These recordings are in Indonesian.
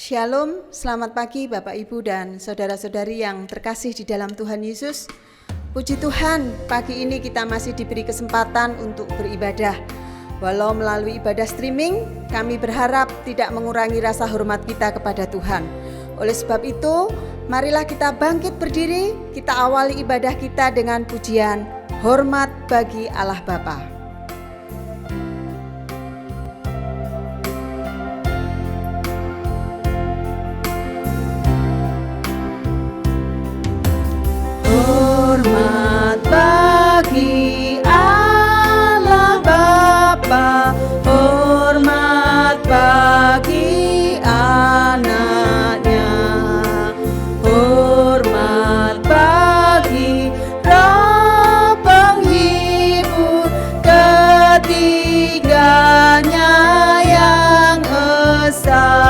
Shalom, selamat pagi Bapak Ibu dan saudara-saudari yang terkasih di dalam Tuhan Yesus. Puji Tuhan, pagi ini kita masih diberi kesempatan untuk beribadah. Walau melalui ibadah streaming, kami berharap tidak mengurangi rasa hormat kita kepada Tuhan. Oleh sebab itu, marilah kita bangkit berdiri, kita awali ibadah kita dengan pujian hormat bagi Allah Bapa. Hormat bagi Allah Bapa, hormat bagi anaknya, hormat bagi Roh penghibur ketiganya yang esa.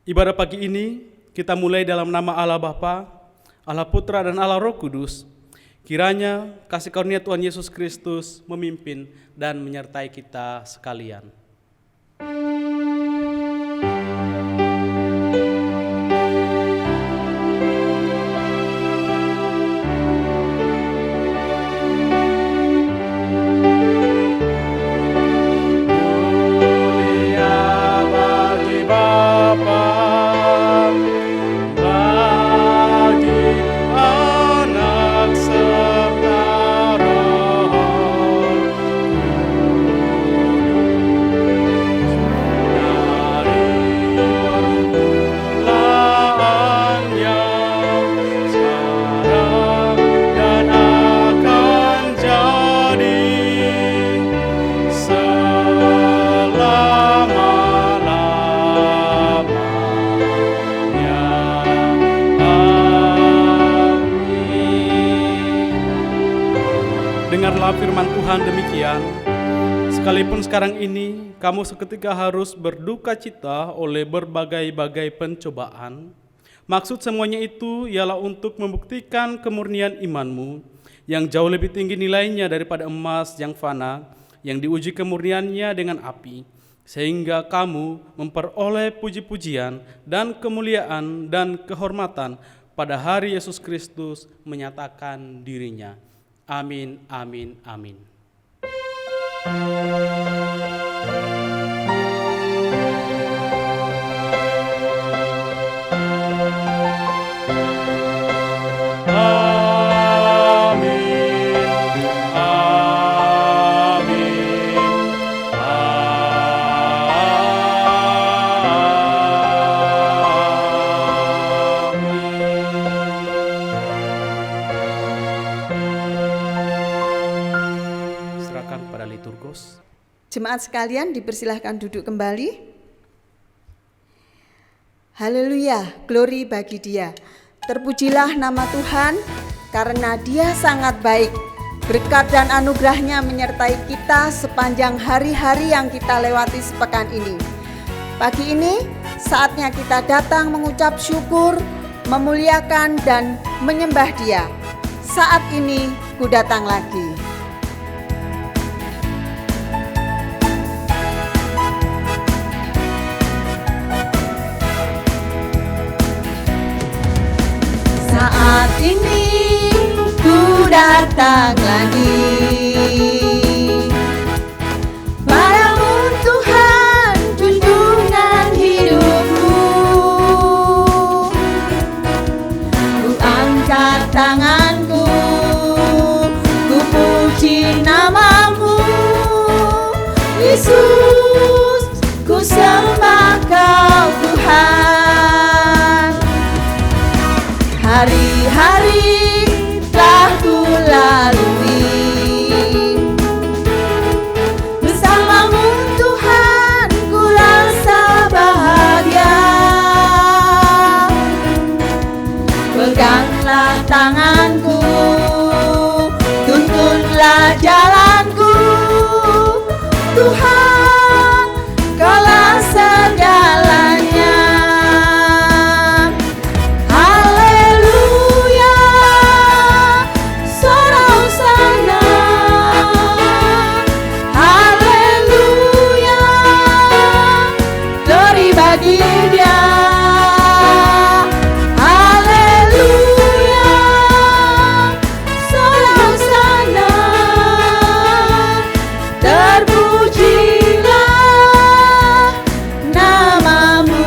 Ibadah pagi ini kita mulai dalam nama Allah Bapa, Allah Putra dan Allah Roh Kudus. Kiranya kasih karunia Tuhan Yesus Kristus memimpin dan menyertai kita sekalian. Dengarlah firman Tuhan demikian, sekalipun sekarang ini kamu seketika harus berduka cita oleh berbagai-bagai pencobaan, maksud semuanya itu ialah untuk membuktikan kemurnian imanmu yang jauh lebih tinggi nilainya daripada emas yang fana, yang diuji kemurniannya dengan api, sehingga kamu memperoleh puji-pujian dan kemuliaan dan kehormatan pada hari Yesus Kristus menyatakan dirinya. Amin, amin, amin. Jemaat sekalian dipersilahkan duduk kembali. Haleluya, glory bagi Dia. Terpujilah nama Tuhan karena Dia sangat baik. Berkat dan anugerah-Nya menyertai kita sepanjang hari-hari yang kita lewati sepekan ini. Pagi ini saatnya kita datang mengucap syukur, memuliakan dan menyembah Dia. Saat ini ku datang lagi. Saat ini ku datang lagi padamu Tuhan, junjungan hidupku. Ku angkat tanganku, ku puji namamu, Yesus, ku sembah Kau Tuhan. Hari-hari telah ku lalui bersamamu Tuhan, ku rasa bahagia. Peganglah tanganku, tuntunlah jalanku, Tuhan, Kaulah segalanya. Haleluya, sorak hosana. Haleluya, glory bagi Dia. Haleluya, sorak hosana. Terpujilah namamu.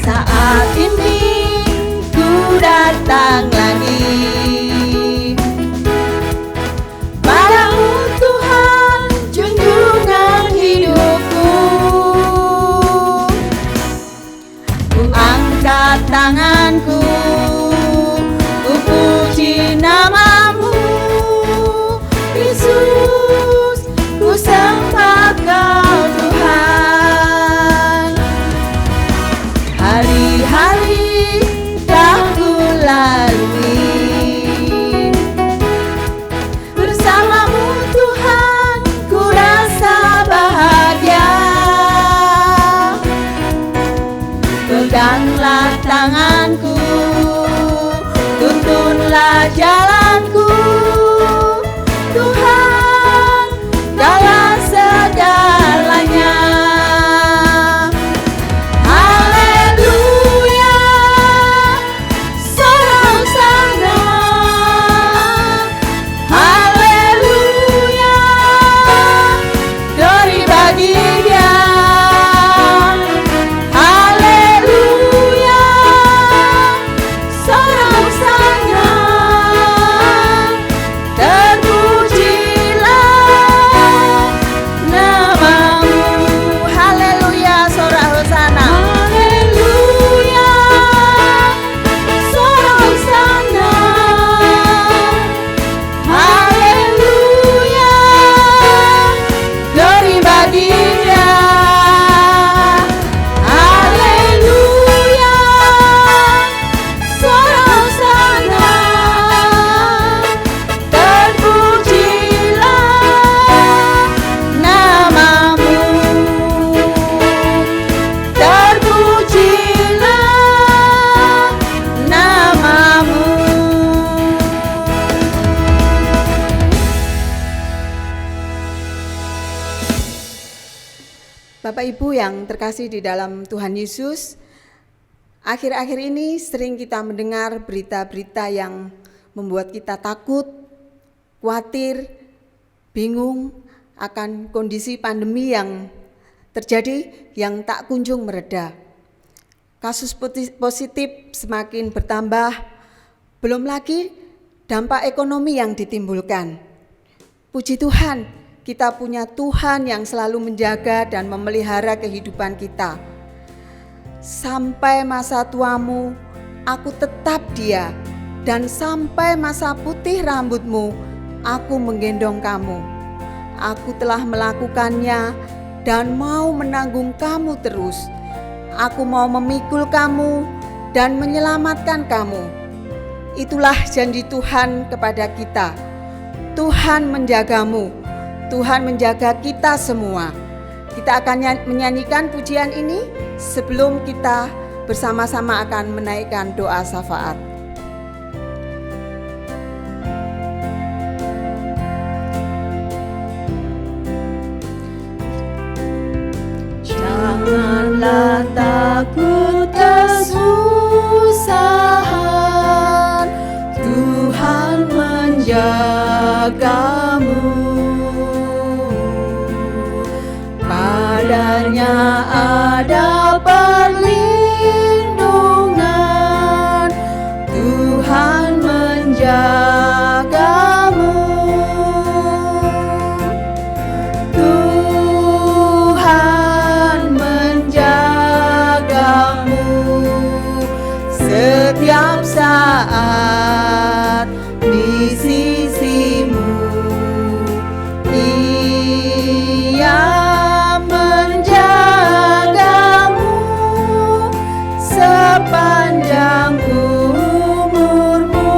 Saat ini ku datang lagi padamu Tuhan, junjungan hidupku. Ku angkat tanganku, ku puji namamu, Yesus, ku sembah Kau Tuhan. Hari-hari telah ku lalui bersamamu Tuhan, ku rasa bahagia. Peganglah tanganku, tuntunlah jalanku, Tuhan, Kaulah segalanya. Haleluya, sorak hosana. Haleluya, glory bagi Dia. Haleluya, sorak hosana. Terpujilah namamu. Haleluya, sorak hosana. Haleluya, sorak hosana. Haleluya, glory bagi Dia. Haleluya, sorak hosana. Terpujilah namamu. Terpujilah namamu. Bapak Ibu yang terkasih di dalam Tuhan Yesus, akhir-akhir ini sering kita mendengar berita-berita yang membuat kita takut, khawatir, bingung akan kondisi pandemi yang terjadi yang tak kunjung mereda. Kasus positif semakin bertambah, belum lagi dampak ekonomi yang ditimbulkan. Puji Tuhan, kita punya Tuhan yang selalu menjaga dan memelihara kehidupan kita. Sampai masa tuamu, aku tetap Dia, dan sampai masa putih rambutmu, aku menggendong kamu. Aku telah melakukannya dan mau menanggung kamu terus. Aku mau memikul kamu dan menyelamatkan kamu. Itulah janji Tuhan kepada kita. Tuhan menjagamu, Tuhan menjaga kita semua. Kita akan menyanyikan pujian ini sebelum kita bersama-sama akan menaikkan doa syafaat. Janganlah takut kesusahan, Tuhan menjagamu. Padanya ada perlindungan, Tuhan menjagamu. Setiap saat di sisimu, Ia menjagamu sepanjang umurmu.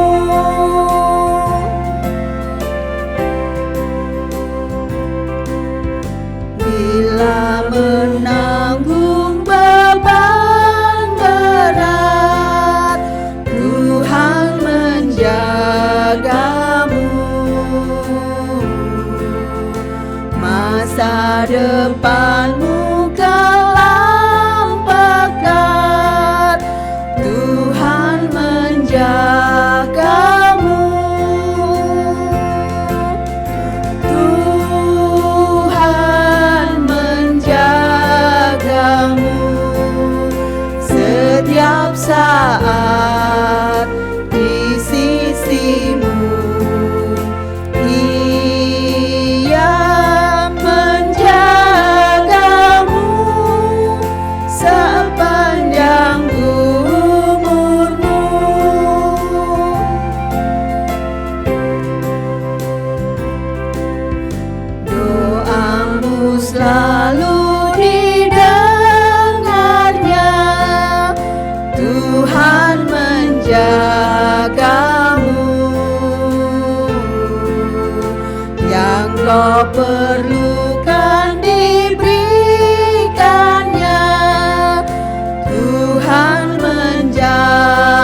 Bila menanggung beban berat, Tuhan menjagamu. Masa depanmu kelam pekat, Tuhan menjagamu. Tuhan menjagamu setiap saat di sisimu. Ia menjagamu sepanjang umurmu. Doamu selalu didengarnya, Tuhan menjagamu. Yang kau perlukan diberikannya, Tuhan menjagamu.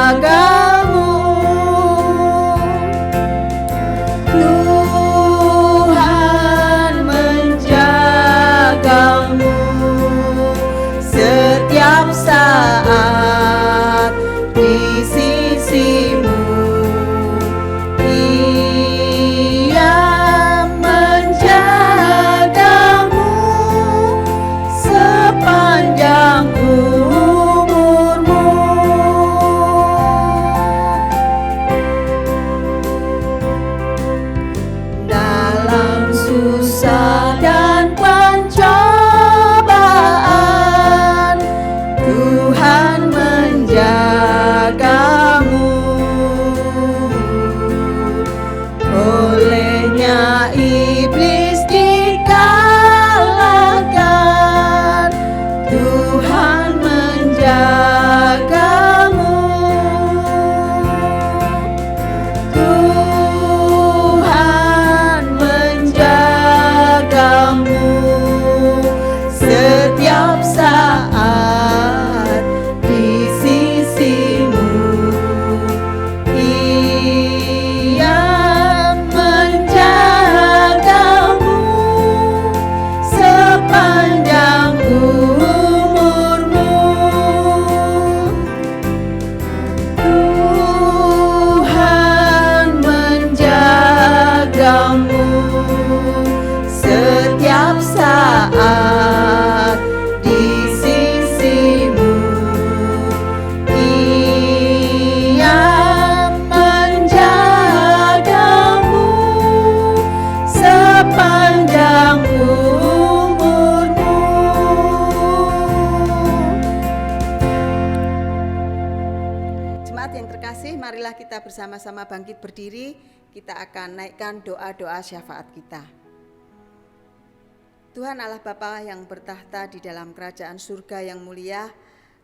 Tuhan menjagamu setiap saat di sisimu. Ia menjagamu sepanjang umurmu. Dalam susah dan pencobaan, Tuhan menjagamu. Olehnya iblis dikalahkan, Tuhan menjagamu. Tuhan menjagamu setiap saat di sisimu. Ia menjagamu sepanjang umurmu. Tuhan menjagamu setiap saat di sisimu. Ia menjagamu sepanjang umurmu. Jemaat yang terkasih, marilah kita bersama-sama bangkit berdiri. Kita akan naikkan doa-doa syafaat kita. Tuhan Allah Bapa yang bertahta di dalam kerajaan surga yang mulia,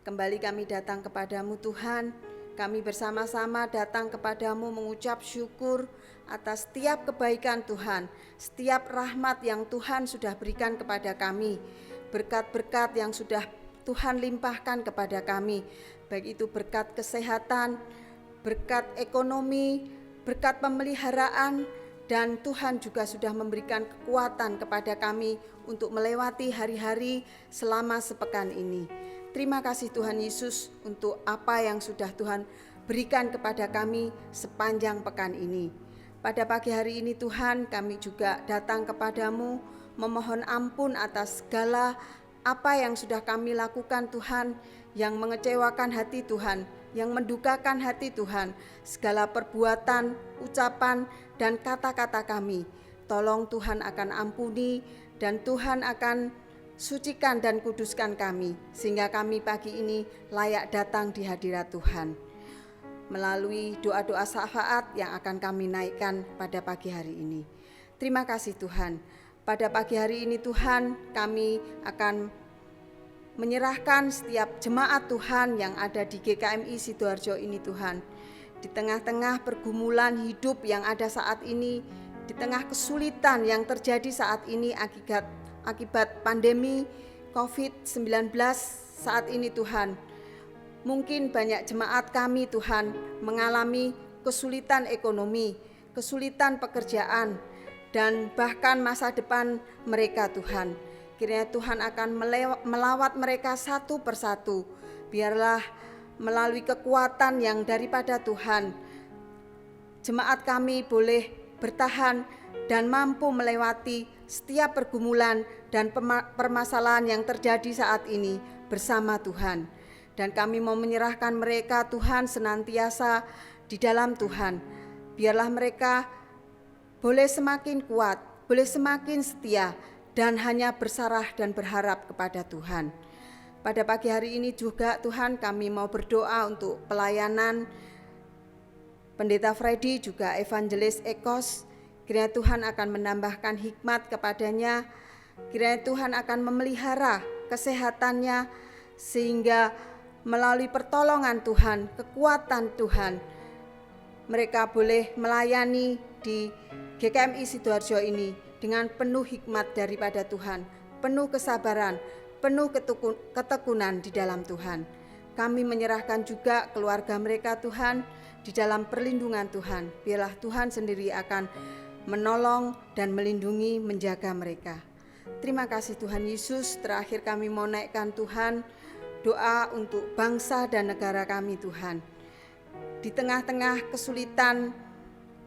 kembali kami datang kepadamu Tuhan. Kami bersama-sama datang kepadamu mengucap syukur atas setiap kebaikan Tuhan, setiap rahmat yang Tuhan sudah berikan kepada kami, berkat-berkat yang sudah Tuhan limpahkan kepada kami, baik itu berkat kesehatan, berkat ekonomi, berkat pemeliharaan, dan Tuhan juga sudah memberikan kekuatan kepada kami untuk melewati hari-hari selama sepekan ini. Terima kasih Tuhan Yesus untuk apa yang sudah Tuhan berikan kepada kami sepanjang pekan ini. Pada pagi hari ini Tuhan, kami juga datang kepadamu memohon ampun atas segala apa yang sudah kami lakukan Tuhan, yang mengecewakan hati Tuhan, yang mendukakan hati Tuhan, segala perbuatan, ucapan, dan kata-kata kami. Tolong Tuhan akan ampuni dan Tuhan akan sucikan dan kuduskan kami, sehingga kami pagi ini layak datang di hadirat Tuhan. Melalui doa-doa syafaat yang akan kami naikkan pada pagi hari ini. Terima kasih Tuhan. Pada pagi hari ini Tuhan, kami akan menyerahkan setiap jemaat Tuhan yang ada di GKMI Sidoarjo ini Tuhan. Di tengah-tengah pergumulan hidup yang ada saat ini, di tengah kesulitan yang terjadi saat ini akibat pandemi COVID-19 saat ini Tuhan. Mungkin banyak jemaat kami Tuhan mengalami kesulitan ekonomi, kesulitan pekerjaan, dan bahkan masa depan mereka Tuhan. Kiranya Tuhan akan melawat mereka satu persatu. Biarlah melalui kekuatan yang daripada Tuhan, jemaat kami boleh bertahan dan mampu melewati setiap pergumulan dan permasalahan yang terjadi saat ini bersama Tuhan. Dan kami mau menyerahkan mereka Tuhan senantiasa di dalam Tuhan. Biarlah mereka boleh semakin kuat, boleh semakin setia, dan hanya bersarah dan berharap kepada Tuhan. Pada pagi hari ini juga Tuhan, kami mau berdoa untuk pelayanan Pendeta Freddy juga Evangelis Ekos. Kiranya Tuhan akan menambahkan hikmat kepadanya, kiranya Tuhan akan memelihara kesehatannya, sehingga melalui pertolongan Tuhan, kekuatan Tuhan, mereka boleh melayani di GKMI Sidoarjo ini dengan penuh hikmat daripada Tuhan, penuh kesabaran, penuh ketekunan di dalam Tuhan. Kami menyerahkan juga keluarga mereka Tuhan di dalam perlindungan Tuhan. Biarlah Tuhan sendiri akan menolong dan melindungi, menjaga mereka. Terima kasih Tuhan Yesus. Terakhir kami mau naikkan Tuhan doa untuk bangsa dan negara kami Tuhan. Di tengah-tengah kesulitan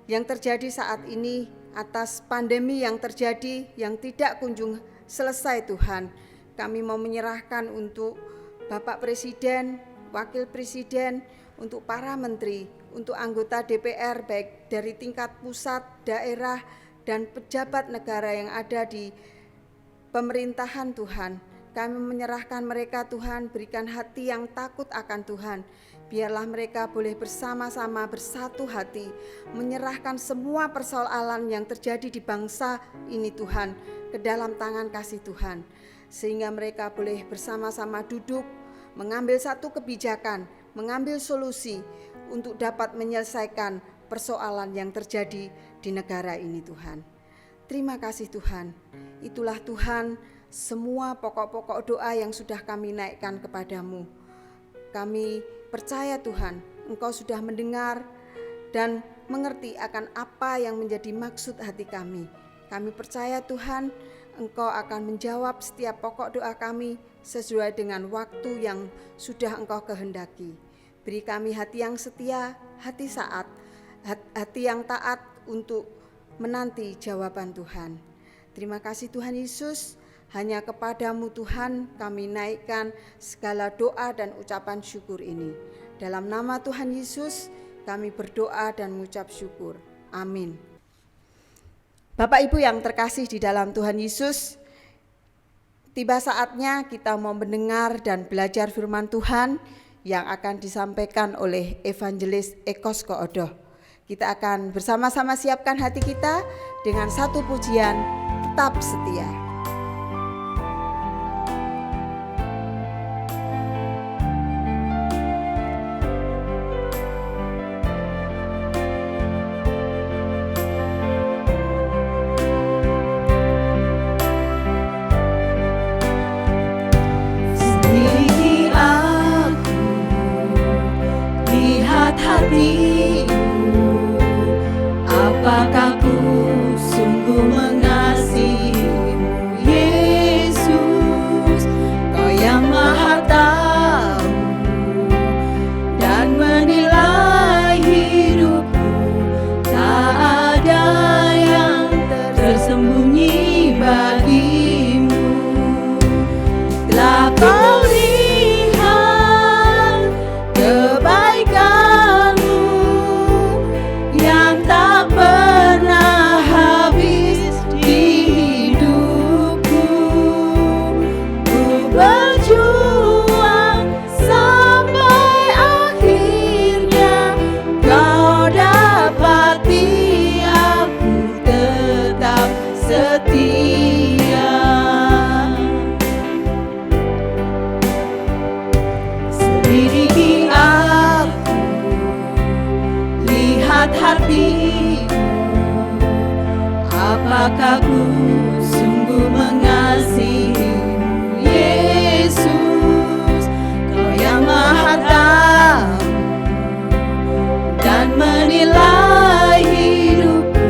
yang terjadi saat ini, atas pandemi yang terjadi yang tidak kunjung selesai Tuhan, kami mau menyerahkan untuk Bapak Presiden, Wakil Presiden, untuk para menteri, untuk anggota DPR baik dari tingkat pusat, daerah, dan pejabat negara yang ada di pemerintahan Tuhan. Kami menyerahkan mereka Tuhan, berikan hati yang takut akan Tuhan. Biarlah mereka boleh bersama-sama bersatu hati, menyerahkan semua persoalan yang terjadi di bangsa ini Tuhan ke dalam tangan kasih Tuhan. Sehingga mereka boleh bersama-sama duduk, mengambil satu kebijakan, mengambil solusi untuk dapat menyelesaikan persoalan yang terjadi di negara ini Tuhan. Terima kasih Tuhan. Itulah Tuhan semua pokok-pokok doa yang sudah kami naikkan kepadamu. Kami percaya Tuhan, Engkau sudah mendengar dan mengerti akan apa yang menjadi maksud hati kami. Kami percaya Tuhan, Engkau akan menjawab setiap pokok doa kami sesuai dengan waktu yang sudah Engkau kehendaki. Beri kami hati yang setia, hati yang taat untuk menanti jawaban Tuhan. Terima kasih Tuhan Yesus. Hanya kepadamu Tuhan kami naikkan segala doa dan ucapan syukur ini. Dalam nama Tuhan Yesus kami berdoa dan mengucap syukur. Amin. Bapak Ibu yang terkasih di dalam Tuhan Yesus, tiba saatnya kita mau mendengar dan belajar firman Tuhan yang akan disampaikan oleh Evangelis Ekos Koodoh. Kita akan bersama-sama siapkan hati kita dengan satu pujian, Tetap Setia. hatimu, apakah ku sungguh mengasihimu, Yesus? Kau yang Maha tahu dan menilai hidupku, tak ada yang tersembunyi bagimu. Telah kau lihat kebaikanmu yang tak pernah habis di hidupku. Ku berjuang sampai akhirnya kau dapati aku tetap setia. Selidiki aku, lihat hatimu, apakah ku sungguh mengasihimu, Yesus? Kau yang Maha tahu dan menilai hidupku,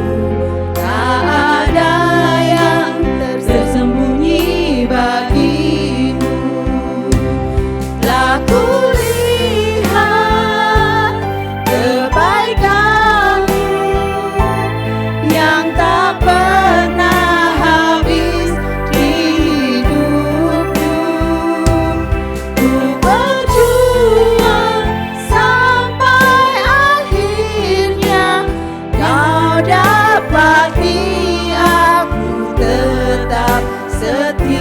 tak ada yang tersembunyi bagimu. Telah kulihat kebaikanmu yang tak pernah habis di hidupku. Ku berjuang sampai akhirnya kau dapati aku tetap setia.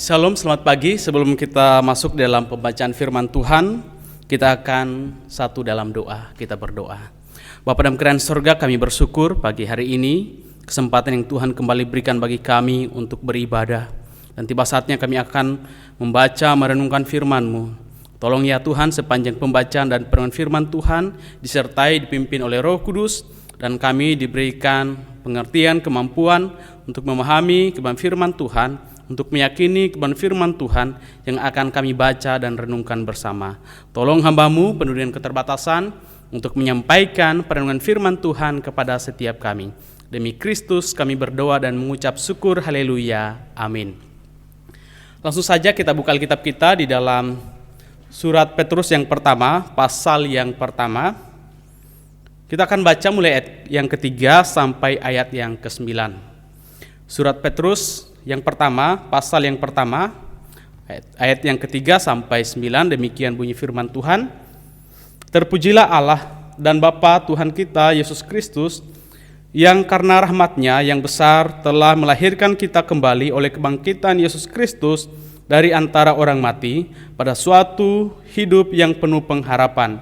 Shalom, selamat pagi. Sebelum kita masuk dalam pembacaan firman Tuhan, kita akan satu dalam doa. Kita berdoa. Bapa dalam kerajaan surga, kami bersyukur pagi hari ini kesempatan yang Tuhan kembali berikan bagi kami untuk beribadah. Dan tiba saatnya kami akan membaca merenungkan firman-Mu. Tolong ya Tuhan, sepanjang pembacaan dan perenungan firman Tuhan disertai dipimpin oleh Roh Kudus, dan kami diberikan pengertian, kemampuan untuk memahami kebenaran firman Tuhan, untuk meyakini kebenaran firman Tuhan yang akan kami baca dan renungkan bersama. Tolong hamba-Mu penuh dengan keterbatasan untuk menyampaikan perenungan firman Tuhan kepada setiap kami. Demi Kristus kami berdoa dan mengucap syukur, haleluya, amin. Langsung saja kita buka Alkitab kita di dalam surat Petrus yang pertama, pasal yang pertama. Kita akan baca mulai ayat yang ketiga sampai ayat yang ke-9. Surat Petrus yang pertama, pasal yang pertama, ayat yang ketiga sampai 9, demikian bunyi firman Tuhan. Terpujilah Allah dan Bapa Tuhan kita Yesus Kristus, yang karena rahmat-Nya yang besar telah melahirkan kita kembali oleh kebangkitan Yesus Kristus dari antara orang mati pada suatu hidup yang penuh pengharapan,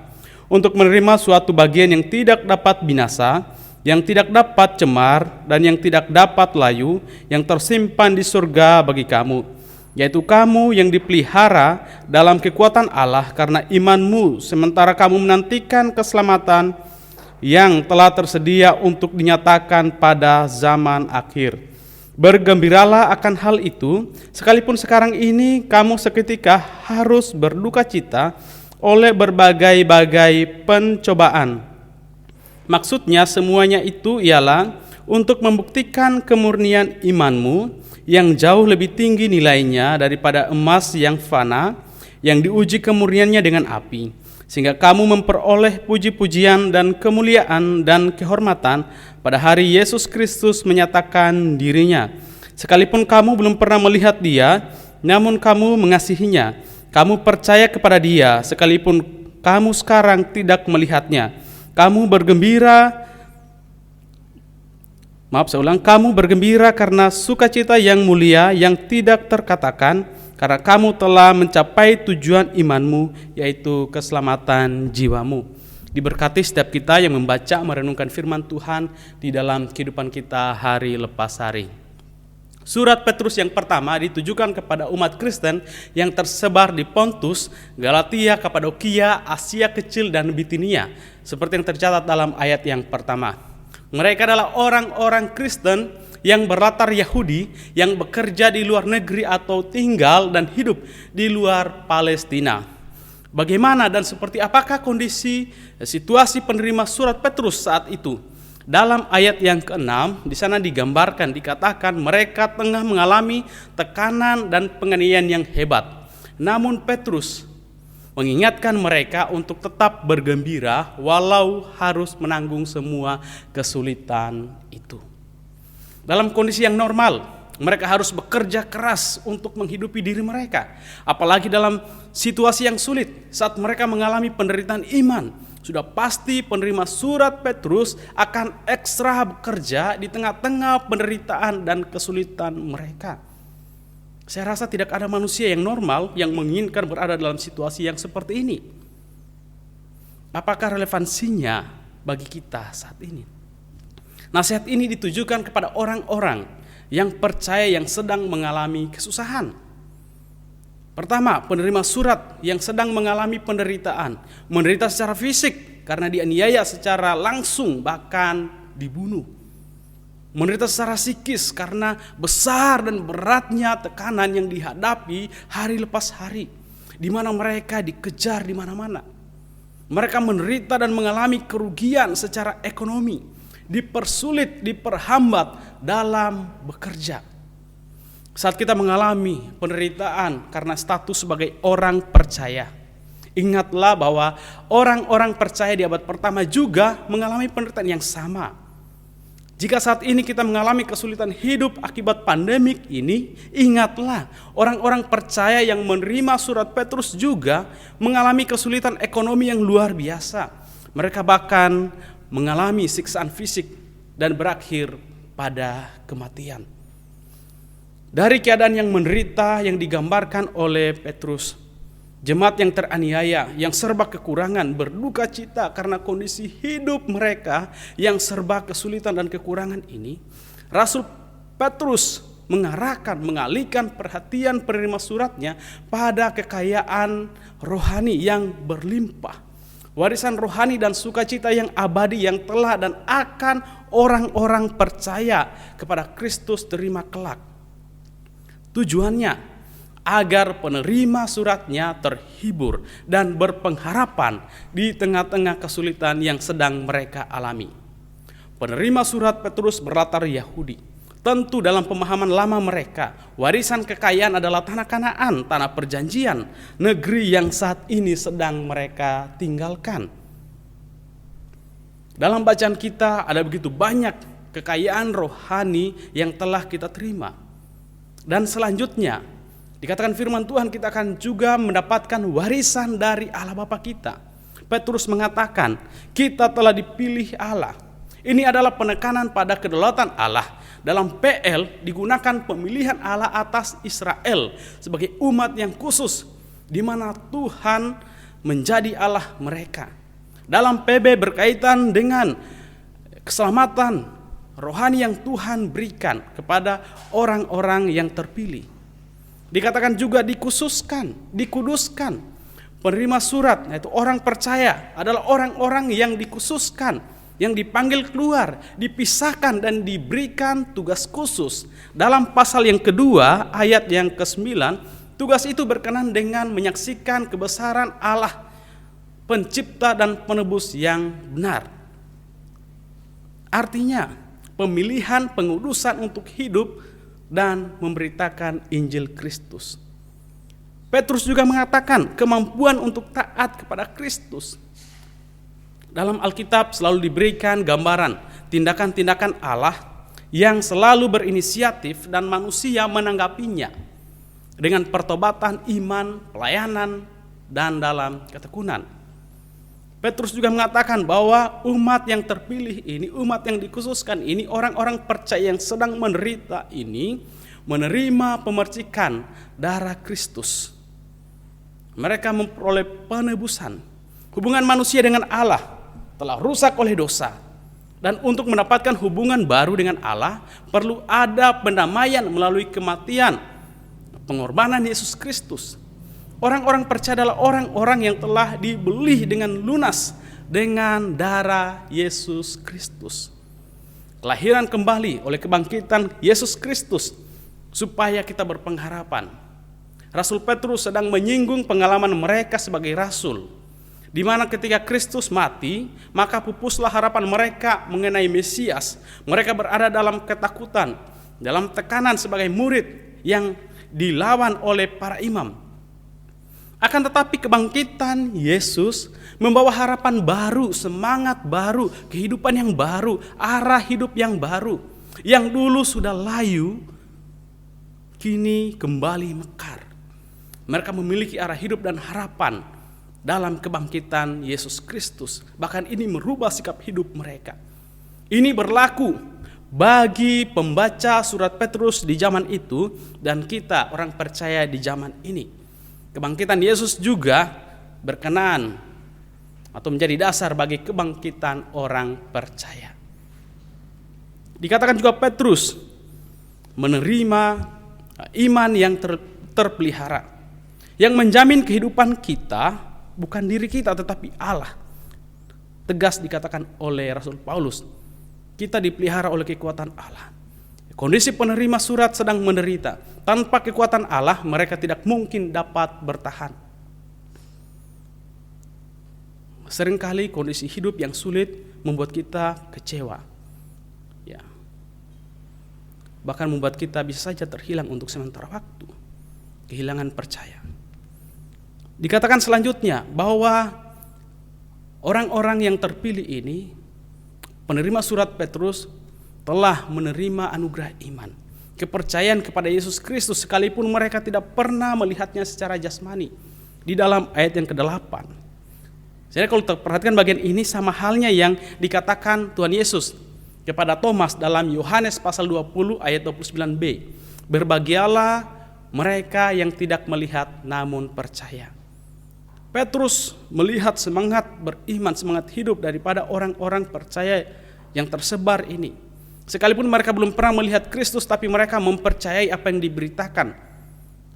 untuk menerima suatu bagian yang tidak dapat binasa, yang tidak dapat cemar, dan yang tidak dapat layu, yang tersimpan di surga bagi kamu, yaitu kamu yang dipelihara dalam kekuatan Allah karena imanmu, sementara kamu menantikan keselamatan yang telah tersedia untuk dinyatakan pada zaman akhir. Bergembiralah akan hal itu, sekalipun sekarang ini kamu seketika harus berduka cita oleh berbagai-bagai pencobaan. Maksudnya semuanya itu ialah untuk membuktikan kemurnian imanmu yang jauh lebih tinggi nilainya daripada emas yang fana, yang diuji kemurniannya dengan api, sehingga kamu memperoleh puji-pujian dan kemuliaan dan kehormatan pada hari Yesus Kristus menyatakan dirinya. Sekalipun kamu belum pernah melihat Dia, namun kamu mengasihinya. Kamu percaya kepada Dia, sekalipun kamu sekarang tidak melihatnya. Kamu bergembira karena sukacita yang mulia yang tidak terkatakan, karena kamu telah mencapai tujuan imanmu, yaitu keselamatan jiwamu. Diberkati setiap kita yang membaca merenungkan firman Tuhan di dalam kehidupan kita hari lepas hari. Surat Petrus yang pertama ditujukan kepada umat Kristen yang tersebar di Pontus, Galatia, Kapadokia, Asia Kecil, dan Bitinia, seperti yang tercatat dalam ayat yang pertama. Mereka adalah orang-orang Kristen yang berlatar Yahudi yang bekerja di luar negeri atau tinggal dan hidup di luar Palestina. Bagaimana dan seperti apakah kondisi situasi penerima surat Petrus saat itu? Dalam ayat yang ke-6 di sana digambarkan, dikatakan mereka tengah mengalami tekanan dan penganiayaan yang hebat. Namun Petrus mengingatkan mereka untuk tetap bergembira walau harus menanggung semua kesulitan itu. Dalam kondisi yang normal, mereka harus bekerja keras untuk menghidupi diri mereka. Apalagi dalam situasi yang sulit saat mereka mengalami penderitaan iman. Sudah pasti penerima surat Petrus akan ekstra bekerja di tengah-tengah penderitaan dan kesulitan mereka. Saya rasa tidak ada manusia yang normal yang menginginkan berada dalam situasi yang seperti ini. Apakah relevansinya bagi kita saat ini? Nasihat ini ditujukan kepada orang-orang yang percaya yang sedang mengalami kesusahan. Pertama, penerima surat yang sedang mengalami penderitaan, menderita secara fisik karena dianiaya secara langsung bahkan dibunuh. Menderita secara psikis karena besar dan beratnya tekanan yang dihadapi hari lepas hari, di mana mereka dikejar di mana-mana. Mereka menderita dan mengalami kerugian secara ekonomi, dipersulit, diperhambat dalam bekerja. Saat kita mengalami penderitaan karena status sebagai orang percaya, ingatlah bahwa orang-orang percaya di abad pertama juga mengalami penderitaan yang sama. Jika saat ini kita mengalami kesulitan hidup akibat pandemik ini, ingatlah orang-orang percaya yang menerima surat Petrus juga mengalami kesulitan ekonomi yang luar biasa. Mereka bahkan mengalami siksaan fisik dan berakhir pada kematian. Dari keadaan yang menderita yang digambarkan oleh Petrus, jemaat yang teraniaya, yang serba kekurangan, berduka cita karena kondisi hidup mereka yang serba kesulitan dan kekurangan ini, Rasul Petrus mengalihkan perhatian penerima suratnya pada kekayaan rohani yang berlimpah, warisan rohani dan sukacita yang abadi yang telah dan akan orang-orang percaya kepada Kristus terima kelak. Tujuannya agar penerima suratnya terhibur dan berpengharapan di tengah-tengah kesulitan yang sedang mereka alami. Penerima surat Petrus berlatar Yahudi. Tentu dalam pemahaman lama mereka, warisan kekayaan adalah tanah Kanaan, tanah perjanjian, negeri yang saat ini sedang mereka tinggalkan. Dalam bacaan kita ada begitu banyak kekayaan rohani yang telah kita terima. Dan selanjutnya, dikatakan firman Tuhan kita akan juga mendapatkan warisan dari Allah Bapa kita. Petrus mengatakan kita telah dipilih Allah. Ini adalah penekanan pada kedaulatan Allah. Dalam PL digunakan pemilihan Allah atas Israel sebagai umat yang khusus, di mana Tuhan menjadi Allah mereka. Dalam PB berkaitan dengan keselamatan rohani yang Tuhan berikan kepada orang-orang yang terpilih. Dikatakan juga dikhususkan, dikuduskan. Penerima surat, yaitu orang percaya, adalah orang-orang yang dikhususkan, yang dipanggil keluar, dipisahkan dan diberikan tugas khusus. Dalam pasal yang kedua, ayat yang ke-9, tugas itu berkenan dengan menyaksikan kebesaran Allah, pencipta dan penebus yang benar. Artinya, pemilihan pengudusan untuk hidup dan memberitakan Injil Kristus. Petrus juga mengatakan kemampuan untuk taat kepada Kristus. Dalam Alkitab selalu diberikan gambaran tindakan-tindakan Allah yang selalu berinisiatif dan manusia menanggapinya dengan pertobatan, iman, pelayanan, dan dalam ketekunan. Petrus juga mengatakan bahwa umat yang terpilih ini, umat yang dikhususkan ini, orang-orang percaya yang sedang menderita ini, menerima pemercikan darah Kristus. Mereka memperoleh penebusan. Hubungan manusia dengan Allah telah rusak oleh dosa. Dan untuk mendapatkan hubungan baru dengan Allah, perlu ada pendamaian melalui kematian, pengorbanan Yesus Kristus. Orang-orang percaya adalah orang-orang yang telah dibeli dengan lunas dengan darah Yesus Kristus. kelahiran kembali oleh kebangkitan Yesus Kristus, supaya kita berpengharapan. Rasul Petrus sedang menyinggung pengalaman mereka sebagai rasul, di mana ketika Kristus mati, maka pupuslah harapan mereka mengenai Mesias. Mereka berada dalam ketakutan, dalam tekanan sebagai murid yang dilawan oleh para imam. Akan tetapi kebangkitan Yesus membawa harapan baru, semangat baru, kehidupan yang baru, arah hidup yang baru. Yang dulu sudah layu, kini kembali mekar. Mereka memiliki arah hidup dan harapan dalam kebangkitan Yesus Kristus. Bahkan ini merubah sikap hidup mereka. Ini berlaku bagi pembaca surat Petrus di zaman itu dan kita orang percaya di zaman ini. Kebangkitan Yesus juga berkenan atau menjadi dasar bagi kebangkitan orang percaya. Dikatakan juga Petrus menerima iman yang terpelihara, yang menjamin kehidupan kita bukan diri kita tetapi Allah. Tegas dikatakan oleh Rasul Paulus, kita dipelihara oleh kekuatan Allah. Kondisi penerima surat sedang menderita. Tanpa kekuatan Allah mereka tidak mungkin dapat bertahan. Seringkali kondisi hidup yang sulit membuat kita kecewa, ya, bahkan membuat kita bisa saja terhilang untuk sementara waktu, kehilangan percaya. Dikatakan selanjutnya bahwa orang-orang yang terpilih ini, penerima surat Petrus, telah menerima anugerah iman, kepercayaan kepada Yesus Kristus sekalipun mereka tidak pernah melihatnya secara jasmani. Di dalam ayat yang ke-8. Jadi kalau perhatikan bagian ini sama halnya yang dikatakan Tuhan Yesus kepada Thomas dalam Yohanes pasal 20 ayat 29b. Berbahagialah mereka yang tidak melihat namun percaya. Petrus melihat semangat beriman, semangat hidup daripada orang-orang percaya yang tersebar ini. Sekalipun mereka belum pernah melihat Kristus, tapi mereka mempercayai apa yang diberitakan.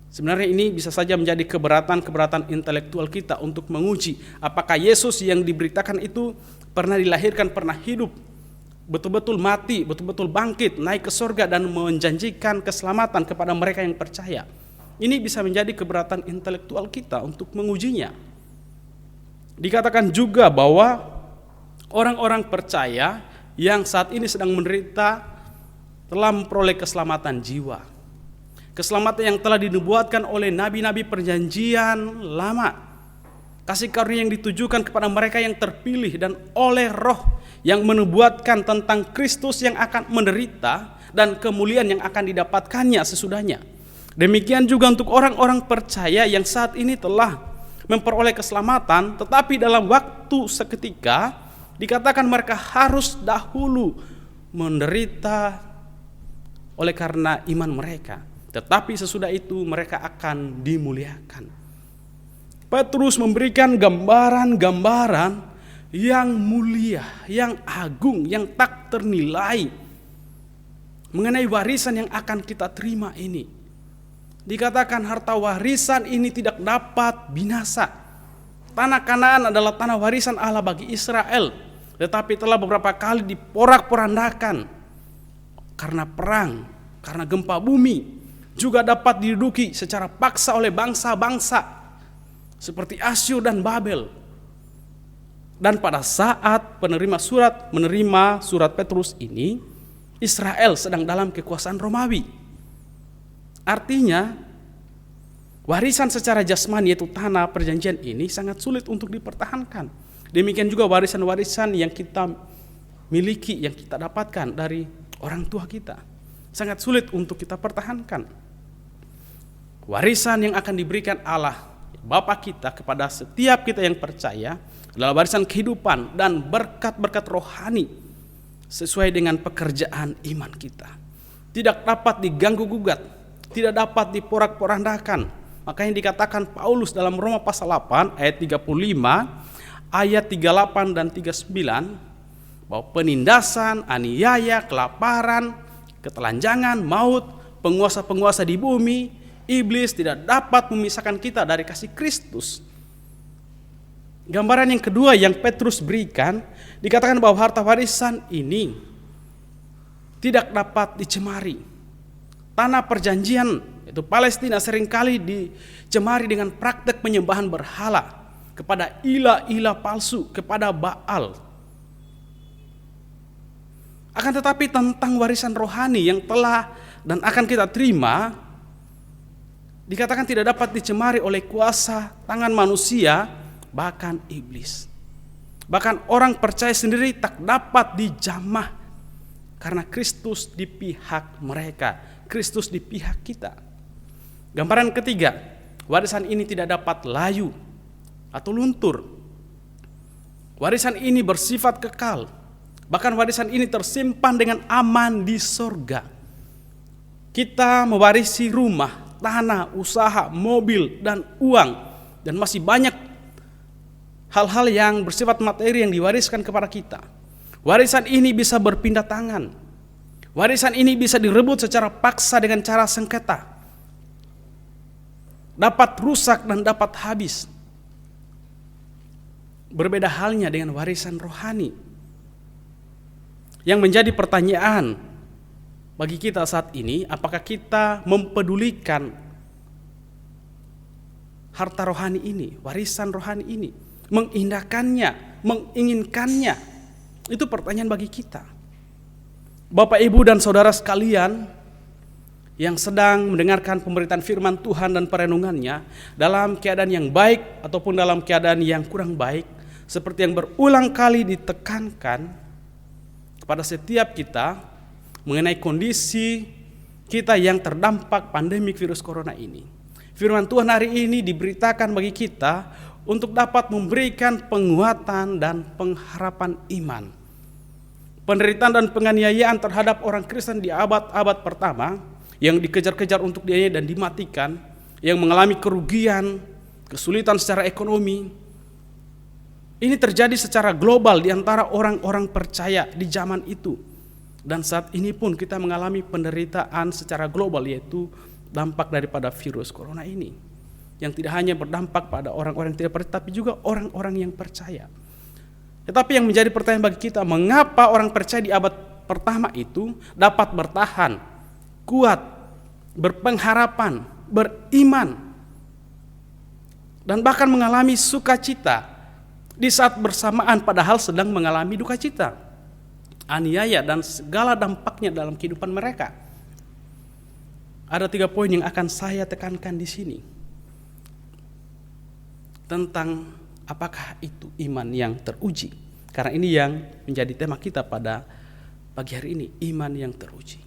Sebenarnya ini bisa saja menjadi keberatan intelektual kita untuk menguji apakah Yesus yang diberitakan itu pernah dilahirkan, pernah hidup, betul-betul mati, betul-betul bangkit, naik ke surga dan menjanjikan keselamatan kepada mereka yang percaya. Ini bisa menjadi keberatan intelektual kita untuk mengujinya. Dikatakan juga bahwa orang-orang percaya yang saat ini sedang menderita telah memperoleh keselamatan jiwa. Keselamatan yang telah dinubuatkan oleh nabi-nabi perjanjian lama. Kasih karunia yang ditujukan kepada mereka yang terpilih dan oleh Roh yang menubuatkan tentang Kristus yang akan menderita dan kemuliaan yang akan didapatkannya sesudahnya. Demikian juga untuk orang-orang percaya yang saat ini telah memperoleh keselamatan, tetapi dalam waktu seketika dikatakan mereka harus dahulu menderita oleh karena iman mereka. Tetapi sesudah itu mereka akan dimuliakan. Petrus memberikan gambaran-gambaran yang mulia, yang agung, yang tak ternilai mengenai warisan yang akan kita terima ini. Dikatakan harta warisan ini tidak dapat binasa. Tanah Kanaan adalah tanah warisan Allah bagi Israel, tetapi telah beberapa kali diporak-porandakan karena perang, karena gempa bumi. Juga dapat diduduki secara paksa oleh bangsa-bangsa seperti Asyur dan Babel. Dan pada saat menerima surat Petrus ini, Israel sedang dalam kekuasaan Romawi. Artinya warisan secara jasmani yaitu tanah perjanjian ini sangat sulit untuk dipertahankan. Demikian juga warisan-warisan yang kita miliki, yang kita dapatkan dari orang tua kita, sangat sulit untuk kita pertahankan. Warisan yang akan diberikan Allah Bapa kita kepada setiap kita yang percaya adalah warisan kehidupan dan berkat-berkat rohani sesuai dengan pekerjaan iman kita. Tidak dapat diganggu gugat, tidak dapat diporak-porandakan. Makanya dikatakan Paulus dalam Roma pasal 8 ayat 35, ayat 38 dan 39 bahwa penindasan, aniaya, kelaparan, ketelanjangan, maut, penguasa-penguasa di bumi, iblis tidak dapat memisahkan kita dari kasih Kristus. Gambaran yang kedua yang Petrus berikan, dikatakan bahwa harta warisan ini tidak dapat dicemari. Tanah perjanjian, yaitu Palestina, seringkali dicemari dengan praktek penyembahan berhala kepada ilah-ilah palsu, kepada Baal. Akan tetapi tentang warisan rohani yang telah dan akan kita terima, dikatakan tidak dapat dicemari oleh kuasa tangan manusia, bahkan iblis. Bahkan orang percaya sendiri tak dapat dijamah, karena Kristus di pihak mereka, Kristus di pihak kita. Gambaran ketiga, warisan ini tidak dapat layu atau luntur. Warisan ini bersifat kekal. Bahkan warisan ini tersimpan dengan aman di sorga. Kita mewarisi rumah, tanah, usaha, mobil, dan uang. Dan masih banyak hal-hal yang bersifat materi yang diwariskan kepada kita. Warisan ini bisa berpindah tangan. Warisan ini bisa direbut secara paksa dengan cara sengketa. Dapat rusak dan dapat habis. Berbeda halnya dengan warisan rohani. Yang menjadi pertanyaan bagi kita saat ini, apakah kita mempedulikan harta rohani ini, warisan rohani ini, mengindahkannya, menginginkannya? Itu pertanyaan bagi kita. Bapak, Ibu, dan saudara sekalian yang sedang mendengarkan pemberitaan firman Tuhan dan perenungannya dalam keadaan yang baik ataupun dalam keadaan yang kurang baik, seperti yang berulang kali ditekankan kepada setiap kita mengenai kondisi kita yang terdampak pandemik virus corona ini. Firman Tuhan hari ini diberitakan bagi kita untuk dapat memberikan penguatan dan pengharapan iman. Penderitaan dan penganiayaan terhadap orang Kristen di abad-abad pertama yang dikejar-kejar untuk dianiaya dan dimatikan, yang mengalami kerugian, kesulitan secara ekonomi, ini terjadi secara global di antara orang-orang percaya di zaman itu. Dan saat ini pun kita mengalami penderitaan secara global, yaitu dampak daripada virus corona ini, yang tidak hanya berdampak pada orang-orang yang tidak percaya, tapi juga orang-orang yang percaya. Tetapi yang menjadi pertanyaan bagi kita, mengapa orang percaya di abad pertama itu dapat bertahan, kuat, berpengharapan, beriman, dan bahkan mengalami sukacita di saat bersamaan padahal sedang mengalami duka cita, aniaya, dan segala dampaknya dalam kehidupan mereka? Ada 3 poin yang akan saya tekankan di sini tentang apakah itu iman yang teruji. Karena ini yang menjadi tema kita pada pagi hari ini, iman yang teruji.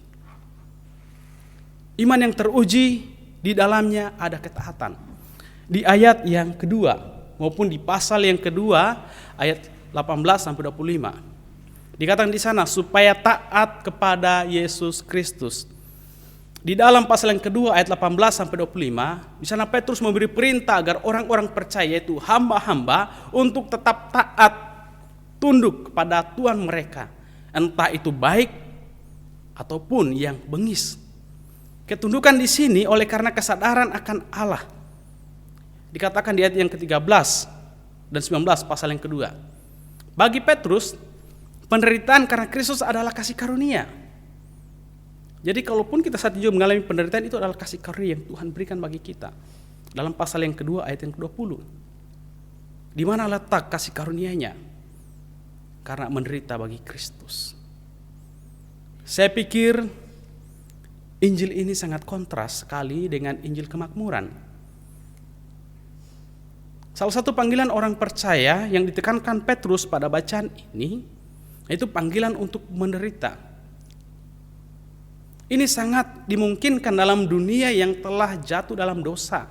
Iman yang teruji di dalamnya ada ketaatan. Di ayat yang kedua maupun di pasal yang kedua ayat 18-25 dikatakan di sana supaya taat kepada Yesus Kristus. Di dalam pasal yang kedua ayat 18-25 di sana Petrus memberi perintah agar orang-orang percaya, yaitu hamba-hamba, untuk tetap taat, tunduk kepada Tuhan mereka, entah itu baik ataupun yang bengis. Ketundukan di sini oleh karena kesadaran akan Allah. Dikatakan di ayat yang ke-13 dan 19 pasal yang kedua. Bagi Petrus, penderitaan karena Kristus adalah kasih karunia. Jadi kalaupun kita saat ini mengalami penderitaan, itu adalah kasih karunia yang Tuhan berikan bagi kita. Dalam pasal yang kedua ayat yang ke-20. Di mana letak kasih karunia-Nya? Karena menderita bagi Kristus. Saya pikir Injil ini sangat kontras sekali dengan Injil kemakmuran. Salah satu panggilan orang percaya yang ditekankan Petrus pada bacaan ini, yaitu panggilan untuk menderita. Ini sangat dimungkinkan dalam dunia yang telah jatuh dalam dosa.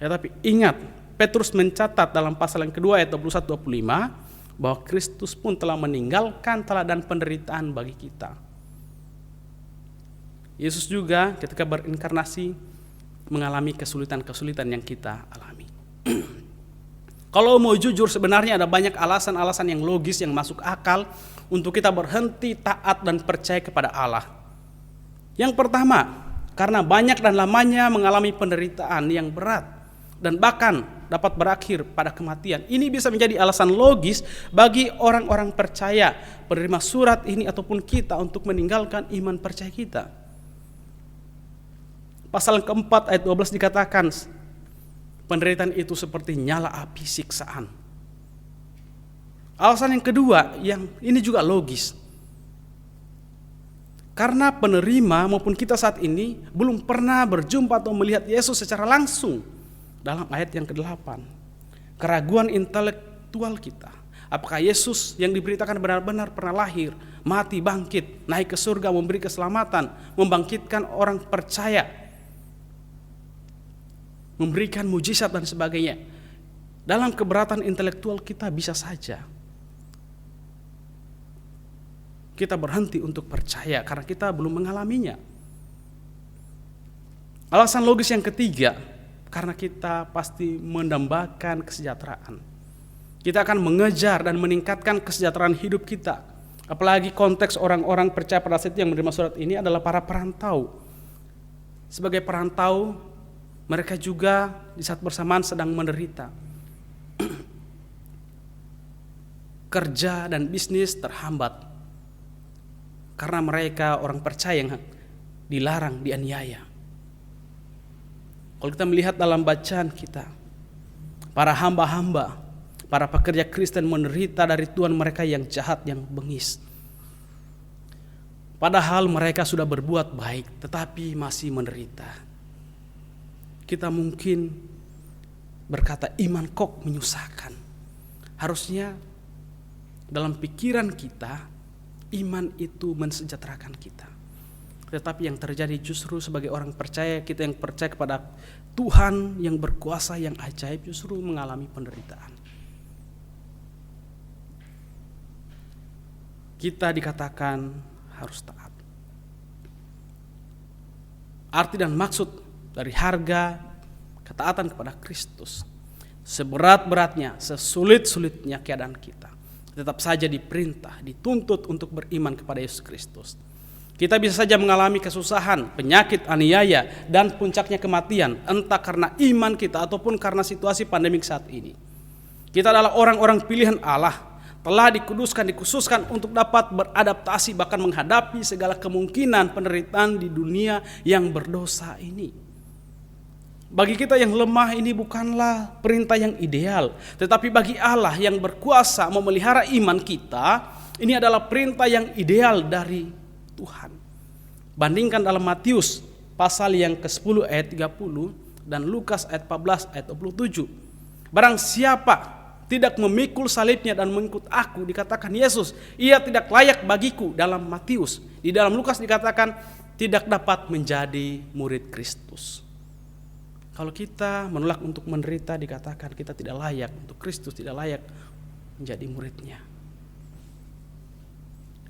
Ya, tapi ingat, Petrus mencatat dalam pasal yang kedua ayat 21-25 bahwa Kristus pun telah meninggalkan teladan penderitaan bagi kita. Yesus juga ketika berinkarnasi mengalami kesulitan-kesulitan yang kita alami. Kalau mau jujur, sebenarnya ada banyak alasan-alasan yang logis yang masuk akal untuk kita berhenti taat dan percaya kepada Allah. Yang pertama, karena banyak dan lamanya mengalami penderitaan yang berat dan bahkan dapat berakhir pada kematian. Ini bisa menjadi alasan logis bagi orang-orang percaya penerima surat ini ataupun kita untuk meninggalkan iman percaya kita. Pasal keempat ayat 12 dikatakan, penderitaan itu seperti nyala api siksaan. Alasan yang kedua, yang ini juga logis. Karena penerima maupun kita saat ini belum pernah berjumpa atau melihat Yesus secara langsung. Dalam ayat yang ke-8, keraguan intelektual kita. Apakah Yesus yang diberitakan benar-benar pernah lahir, mati, bangkit, naik ke surga, memberi keselamatan, membangkitkan orang percaya, memberikan mujizat dan sebagainya. Dalam keberatan intelektual kita bisa saja kita berhenti untuk percaya karena kita belum mengalaminya. Alasan logis yang ketiga, karena kita pasti mendambakan kesejahteraan. Kita akan mengejar dan meningkatkan kesejahteraan hidup kita. Apalagi konteks orang-orang percaya pada saat yang menerima surat ini adalah para perantau. Sebagai perantau, mereka juga di saat bersamaan sedang menderita. Kerja dan bisnis terhambat karena mereka orang percaya yang dilarang, dianiaya. Kalau kita melihat dalam bacaan kita, para hamba-hamba, para pekerja Kristen menderita dari tuan mereka yang jahat, yang bengis. Padahal mereka sudah berbuat baik, tetapi masih menderita. Kita mungkin berkata iman kok menyusahkan. Harusnya dalam pikiran kita, iman itu mensejahterakan kita. Tetapi yang terjadi justru sebagai orang percaya, kita yang percaya kepada Tuhan yang berkuasa, yang ajaib, justru mengalami penderitaan. Kita dikatakan harus taat. Arti dan maksud dari harga ketaatan kepada Kristus, seberat-beratnya, sesulit-sulitnya keadaan kita, tetap saja diperintah, dituntut untuk beriman kepada Yesus Kristus. Kita bisa saja mengalami kesusahan, penyakit, aniaya, dan puncaknya kematian, entah karena iman kita ataupun karena situasi pandemik saat ini. Kita adalah orang-orang pilihan Allah, telah dikhususkan untuk dapat beradaptasi bahkan menghadapi segala kemungkinan penderitaan di dunia yang berdosa ini. Bagi kita yang lemah ini bukanlah perintah yang ideal, tetapi bagi Allah yang berkuasa memelihara iman kita, ini adalah perintah yang ideal dari Tuhan. Bandingkan dalam Matius pasal yang ke-10 ayat 30 dan Lukas ayat 14 ayat 27. Barang siapa tidak memikul salibnya dan mengikut aku, dikatakan Yesus, ia tidak layak bagiku dalam Matius. Di dalam Lukas dikatakan tidak dapat menjadi murid Kristus. Kalau kita menolak untuk menderita, dikatakan kita tidak layak untuk Kristus, tidak layak menjadi muridnya.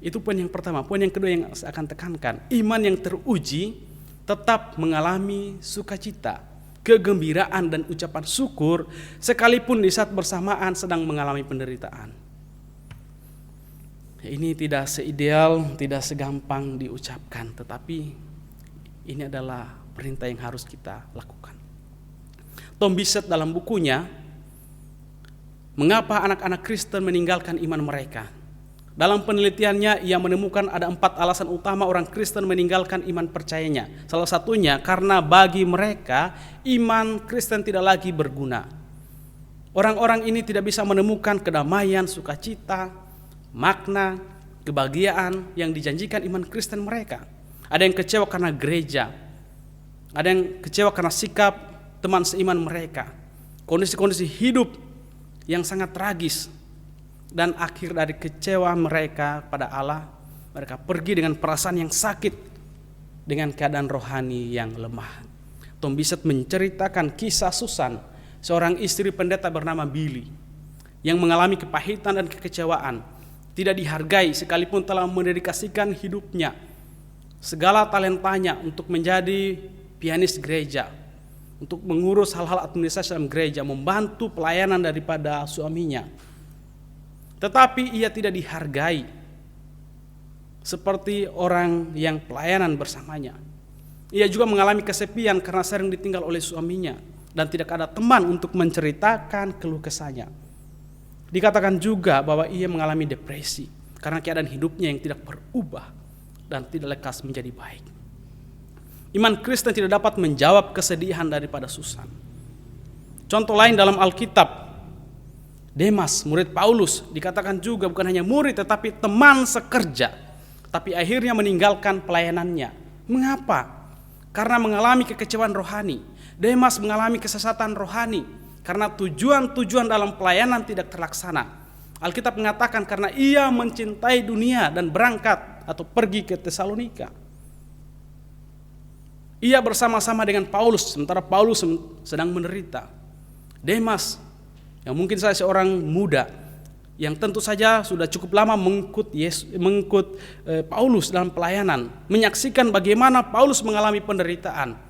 Itu poin yang pertama. Poin yang kedua yang saya akan tekankan, iman yang teruji tetap mengalami sukacita, kegembiraan dan ucapan syukur sekalipun di saat bersamaan sedang mengalami penderitaan. Ini tidak seideal, tidak segampang diucapkan, tetapi ini adalah perintah yang harus kita lakukan. Tom Bissett dalam bukunya Mengapa anak-anak Kristen meninggalkan iman mereka? Dalam penelitiannya ia menemukan ada 4 alasan utama orang Kristen meninggalkan iman percayanya. Salah satunya karena bagi mereka iman Kristen tidak lagi berguna. Orang-orang ini tidak bisa menemukan kedamaian, sukacita, makna, kebahagiaan yang dijanjikan iman Kristen mereka. Ada yang kecewa karena gereja, ada yang kecewa karena sikap teman seiman mereka, kondisi-kondisi hidup yang sangat tragis, dan akhir dari kecewa mereka pada Allah, mereka pergi dengan perasaan yang sakit, dengan keadaan rohani yang lemah. Tom Bissett menceritakan kisah Susan, seorang istri pendeta bernama Billy, yang mengalami kepahitan dan kekecewaan, tidak dihargai sekalipun telah mendedikasikan hidupnya, segala talentanya untuk menjadi pianis gereja, untuk mengurus hal-hal administrasi dalam gereja, membantu pelayanan daripada suaminya. Tetapi ia tidak dihargai seperti orang yang pelayanan bersamanya. Ia juga mengalami kesepian karena sering ditinggal oleh suaminya. dan tidak ada teman untuk menceritakan keluh kesahnya. Dikatakan juga bahwa ia mengalami depresi karena keadaan hidupnya yang tidak berubah dan tidak lekas menjadi baik. Iman Kristen tidak dapat menjawab kesedihan daripada Susan. Contoh lain dalam Alkitab, Demas, murid Paulus, dikatakan juga bukan hanya murid tetapi teman sekerja, tapi akhirnya meninggalkan pelayanannya. Mengapa? Karena mengalami kekecewaan rohani. Demas mengalami kesesatan rohani karena tujuan-tujuan dalam pelayanan tidak terlaksana. Alkitab mengatakan karena ia mencintai dunia dan berangkat atau pergi ke Tesalonika. Ia bersama-sama dengan Paulus, sementara Paulus sedang menderita. Demas, yang mungkin saya seorang muda, yang tentu saja sudah cukup lama mengikut Paulus dalam pelayanan, menyaksikan bagaimana Paulus mengalami penderitaan.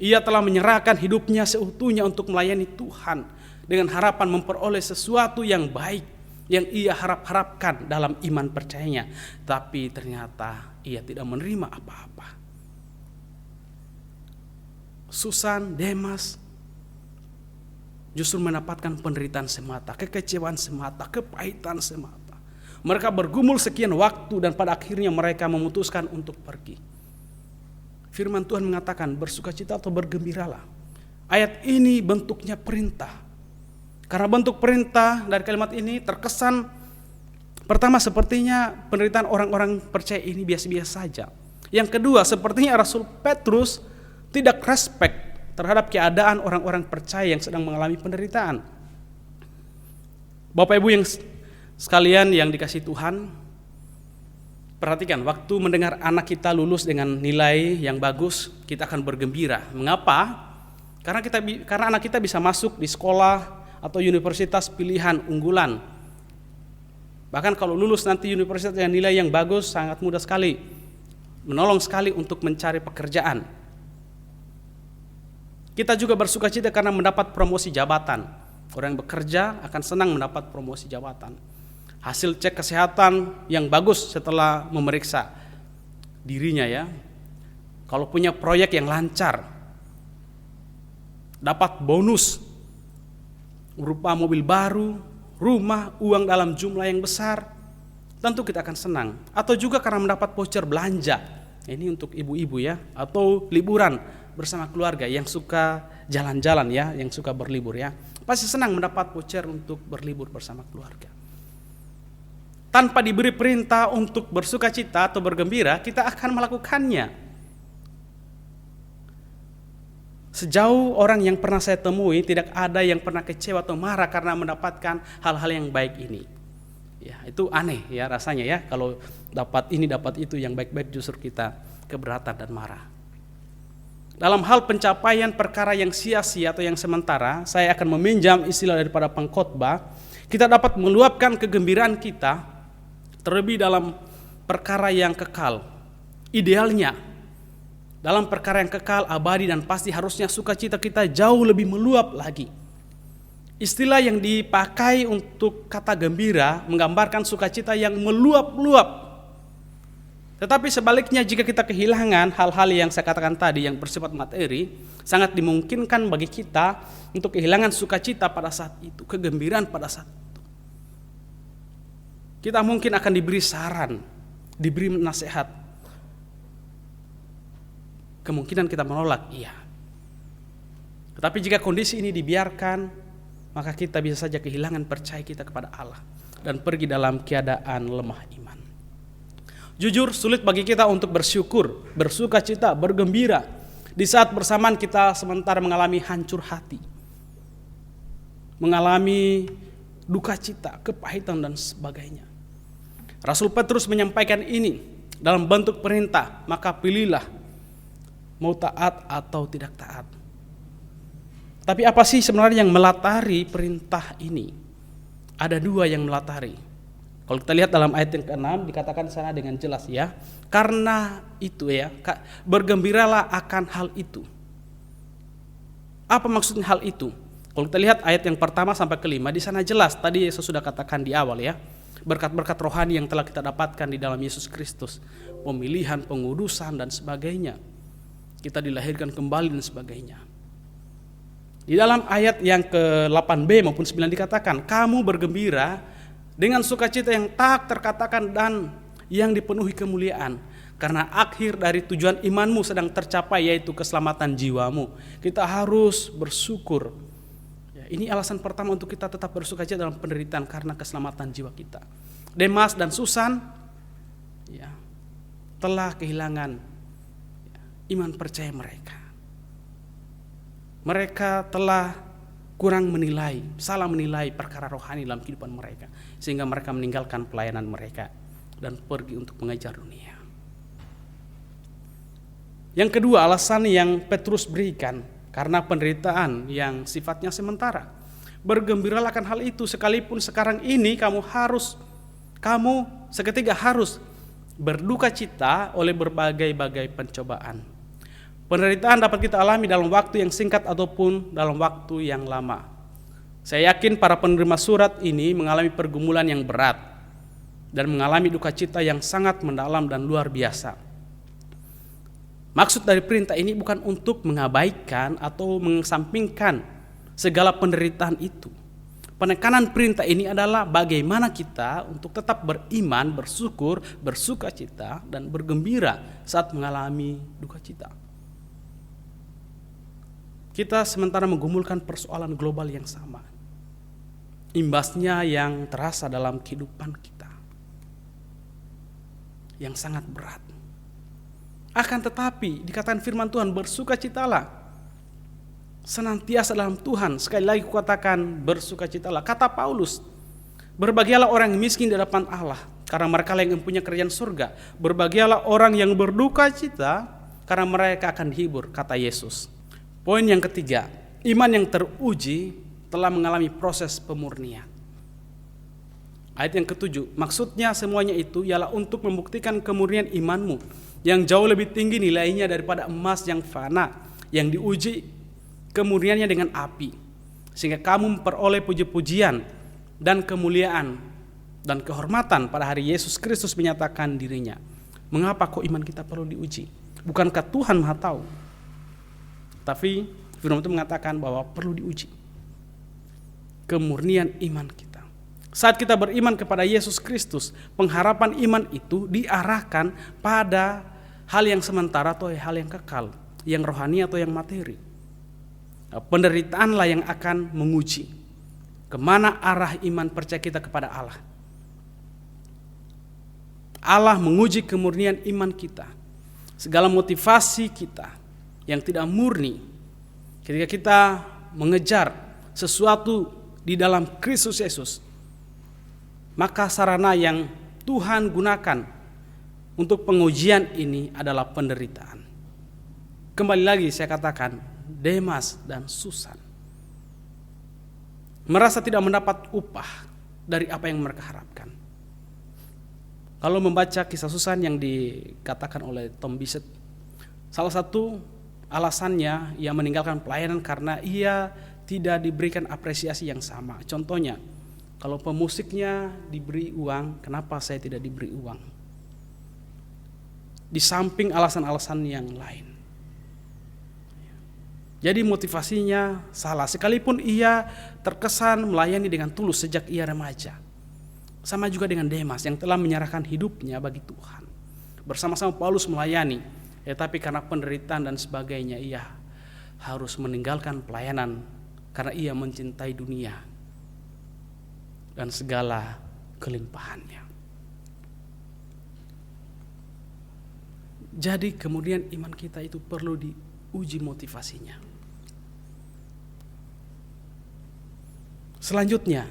Ia telah menyerahkan hidupnya seutuhnya untuk melayani Tuhan dengan harapan memperoleh sesuatu yang baik yang ia harapkan dalam iman percayanya. Tapi ternyata ia tidak menerima apa-apa. Susan, Demas justru mendapatkan penderitaan semata, kekecewaan semata, kepahitan semata. Mereka bergumul sekian waktu dan pada akhirnya mereka memutuskan untuk pergi. Firman Tuhan mengatakan bersukacita atau bergembiralah. Ayat ini bentuknya perintah. Karena bentuk perintah dari kalimat ini terkesan pertama sepertinya penderitaan orang-orang percaya ini biasa-biasa saja. Yang kedua sepertinya Rasul Petrus tidak respect terhadap keadaan orang-orang percaya yang sedang mengalami penderitaan. Bapak Ibu yang sekalian yang dikasihi Tuhan, perhatikan waktu mendengar anak kita lulus dengan nilai yang bagus, kita akan bergembira. Mengapa? Karena anak kita bisa masuk di sekolah atau universitas pilihan unggulan. Bahkan kalau lulus nanti universitas dengan nilai yang bagus, sangat mudah sekali, menolong sekali untuk mencari pekerjaan. Kita juga bersukacita karena mendapat promosi jabatan. Orang yang bekerja akan senang mendapat promosi jabatan. Hasil cek kesehatan yang bagus setelah memeriksa dirinya ya. Kalau punya proyek yang lancar, dapat bonus berupa mobil baru, rumah, uang dalam jumlah yang besar, tentu kita akan senang. Atau juga karena mendapat voucher belanja. Ini untuk ibu-ibu ya, atau liburan bersama keluarga yang suka jalan-jalan ya, yang suka berlibur ya. Pasti senang mendapat voucher untuk berlibur bersama keluarga. Tanpa diberi perintah untuk bersukacita atau bergembira, kita akan melakukannya. Sejauh orang yang pernah saya temui, tidak ada yang pernah kecewa atau marah karena mendapatkan hal-hal yang baik ini. Ya, itu aneh ya rasanya ya, kalau dapat ini dapat itu yang baik-baik justru kita keberatan dan marah. Dalam hal pencapaian perkara yang sia-sia atau yang sementara, saya akan meminjam istilah daripada pengkhotbah. Kita dapat meluapkan kegembiraan kita terlebih dalam perkara yang kekal. Idealnya dalam perkara yang kekal, abadi dan pasti harusnya sukacita kita jauh lebih meluap lagi. Istilah yang dipakai untuk kata gembira menggambarkan sukacita yang meluap-luap. Tetapi sebaliknya jika kita kehilangan hal-hal yang saya katakan tadi yang bersifat materi, sangat dimungkinkan bagi kita untuk kehilangan sukacita pada saat itu, kegembiraan pada saat itu. Kita mungkin akan diberi saran, diberi nasihat. Kemungkinan kita menolak, iya. Tetapi jika kondisi ini dibiarkan, maka kita bisa saja kehilangan percaya kita kepada Allah dan pergi dalam keadaan lemah iman. Jujur sulit bagi kita untuk bersyukur, bersukacita, bergembira di saat bersamaan kita sementara mengalami hancur hati, mengalami duka cita, kepahitan dan sebagainya. Rasul Petrus menyampaikan ini dalam bentuk perintah, maka pilihlah mau taat atau tidak taat. Tapi apa sih sebenarnya yang melatari perintah ini? Ada dua yang melatari. Kalau kita lihat dalam ayat yang ke-6 dikatakan di sana dengan jelas ya, karena itu ya, bergembiralah akan hal itu. Apa maksudnya hal itu? Kalau kita lihat ayat yang pertama sampai ke-5 di sana jelas, tadi Yesus sudah katakan di awal ya, berkat-berkat rohani yang telah kita dapatkan di dalam Yesus Kristus, pemilihan, pengudusan dan sebagainya. Kita dilahirkan kembali dan sebagainya. Di dalam ayat yang ke-8b maupun 9 dikatakan, kamu bergembira dengan sukacita yang tak terkatakan dan yang dipenuhi kemuliaan, karena akhir dari tujuan imanmu sedang tercapai, yaitu keselamatan jiwamu. Kita harus bersyukur. Ini alasan pertama untuk kita tetap bersukacita dalam penderitaan, karena keselamatan jiwa kita. Demas dan Susan telah kehilangan iman percaya mereka. Mereka telah salah menilai perkara rohani dalam kehidupan mereka, sehingga mereka meninggalkan pelayanan mereka dan pergi untuk mengejar dunia. Yang kedua, alasan yang Petrus berikan, karena penderitaan yang sifatnya sementara. Bergembiralah akan hal itu, sekalipun sekarang ini kamu seketika harus berduka cita oleh berbagai-bagai pencobaan. Penderitaan dapat kita alami dalam waktu yang singkat ataupun dalam waktu yang lama. Saya yakin para penerima surat ini mengalami pergumulan yang berat dan mengalami duka cita yang sangat mendalam dan luar biasa. Maksud dari perintah ini bukan untuk mengabaikan atau mengesampingkan segala penderitaan itu. Penekanan perintah ini adalah bagaimana kita untuk tetap beriman, bersyukur, bersuka cita, dan bergembira saat mengalami duka cita. Kita sementara menggumulkan persoalan global yang sama. Imbasnya yang terasa dalam kehidupan kita, yang sangat berat. Akan tetapi dikatakan firman Tuhan, bersukacitalah senantiasa dalam Tuhan. Sekali lagi kukatakan, bersukacitalah. Kata Paulus, berbahagialah orang yang miskin di hadapan Allah, karena mereka yang mempunyai kerajaan surga. Berbahagialah orang yang berduka cita, karena mereka akan dihibur, kata Yesus. Poin yang ketiga, iman yang teruji telah mengalami proses pemurnian. Ayat yang ketujuh, maksudnya semuanya itu ialah untuk membuktikan kemurnian imanmu yang jauh lebih tinggi nilainya daripada emas yang fana, yang diuji kemurniannya dengan api, sehingga kamu memperoleh puji-pujian dan kemuliaan dan kehormatan pada hari Yesus Kristus menyatakan dirinya. Mengapa kok iman kita perlu diuji? Bukankah Tuhan Maha tahu? Tapi firman itu mengatakan bahwa perlu diuji kemurnian iman kita. Saat kita beriman kepada Yesus Kristus, pengharapan iman itu diarahkan pada hal yang sementara atau hal yang kekal, yang rohani atau yang materi. Penderitaanlah yang akan menguji kemana arah iman percaya kita kepada Allah. Allah menguji kemurnian iman kita, segala motivasi kita yang tidak murni ketika kita mengejar sesuatu di dalam Kristus Yesus. Maka sarana yang Tuhan gunakan untuk pengujian ini adalah penderitaan. Kembali lagi saya katakan, Demas dan Susan merasa tidak mendapat upah dari apa yang mereka harapkan. Kalau membaca kisah Susan yang dikatakan oleh Tom Bissett, salah satu alasannya ia meninggalkan pelayanan karena ia tidak diberikan apresiasi yang sama. Contohnya, kalau pemusiknya diberi uang, kenapa saya tidak diberi uang? Di samping alasan-alasan yang lain. Jadi motivasinya salah, sekalipun ia terkesan melayani dengan tulus sejak ia remaja. Sama juga dengan Demas yang telah menyerahkan hidupnya bagi Tuhan. Bersama-sama Paulus melayani, tetapi karena penderitaan dan sebagainya ia harus meninggalkan pelayanan karena ia mencintai dunia dan segala kelimpahannya. Jadi kemudian iman kita itu perlu diuji motivasinya. Selanjutnya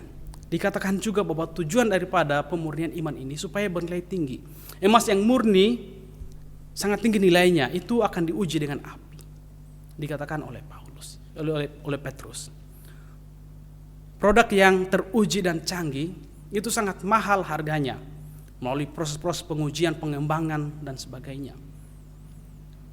dikatakan juga bahwa tujuan daripada pemurnian iman ini supaya bernilai tinggi. Emas yang murni sangat tinggi nilainya, itu akan diuji dengan api. Dikatakan oleh oleh Petrus. Produk yang teruji dan canggih itu sangat mahal harganya melalui proses-proses pengujian, pengembangan dan sebagainya.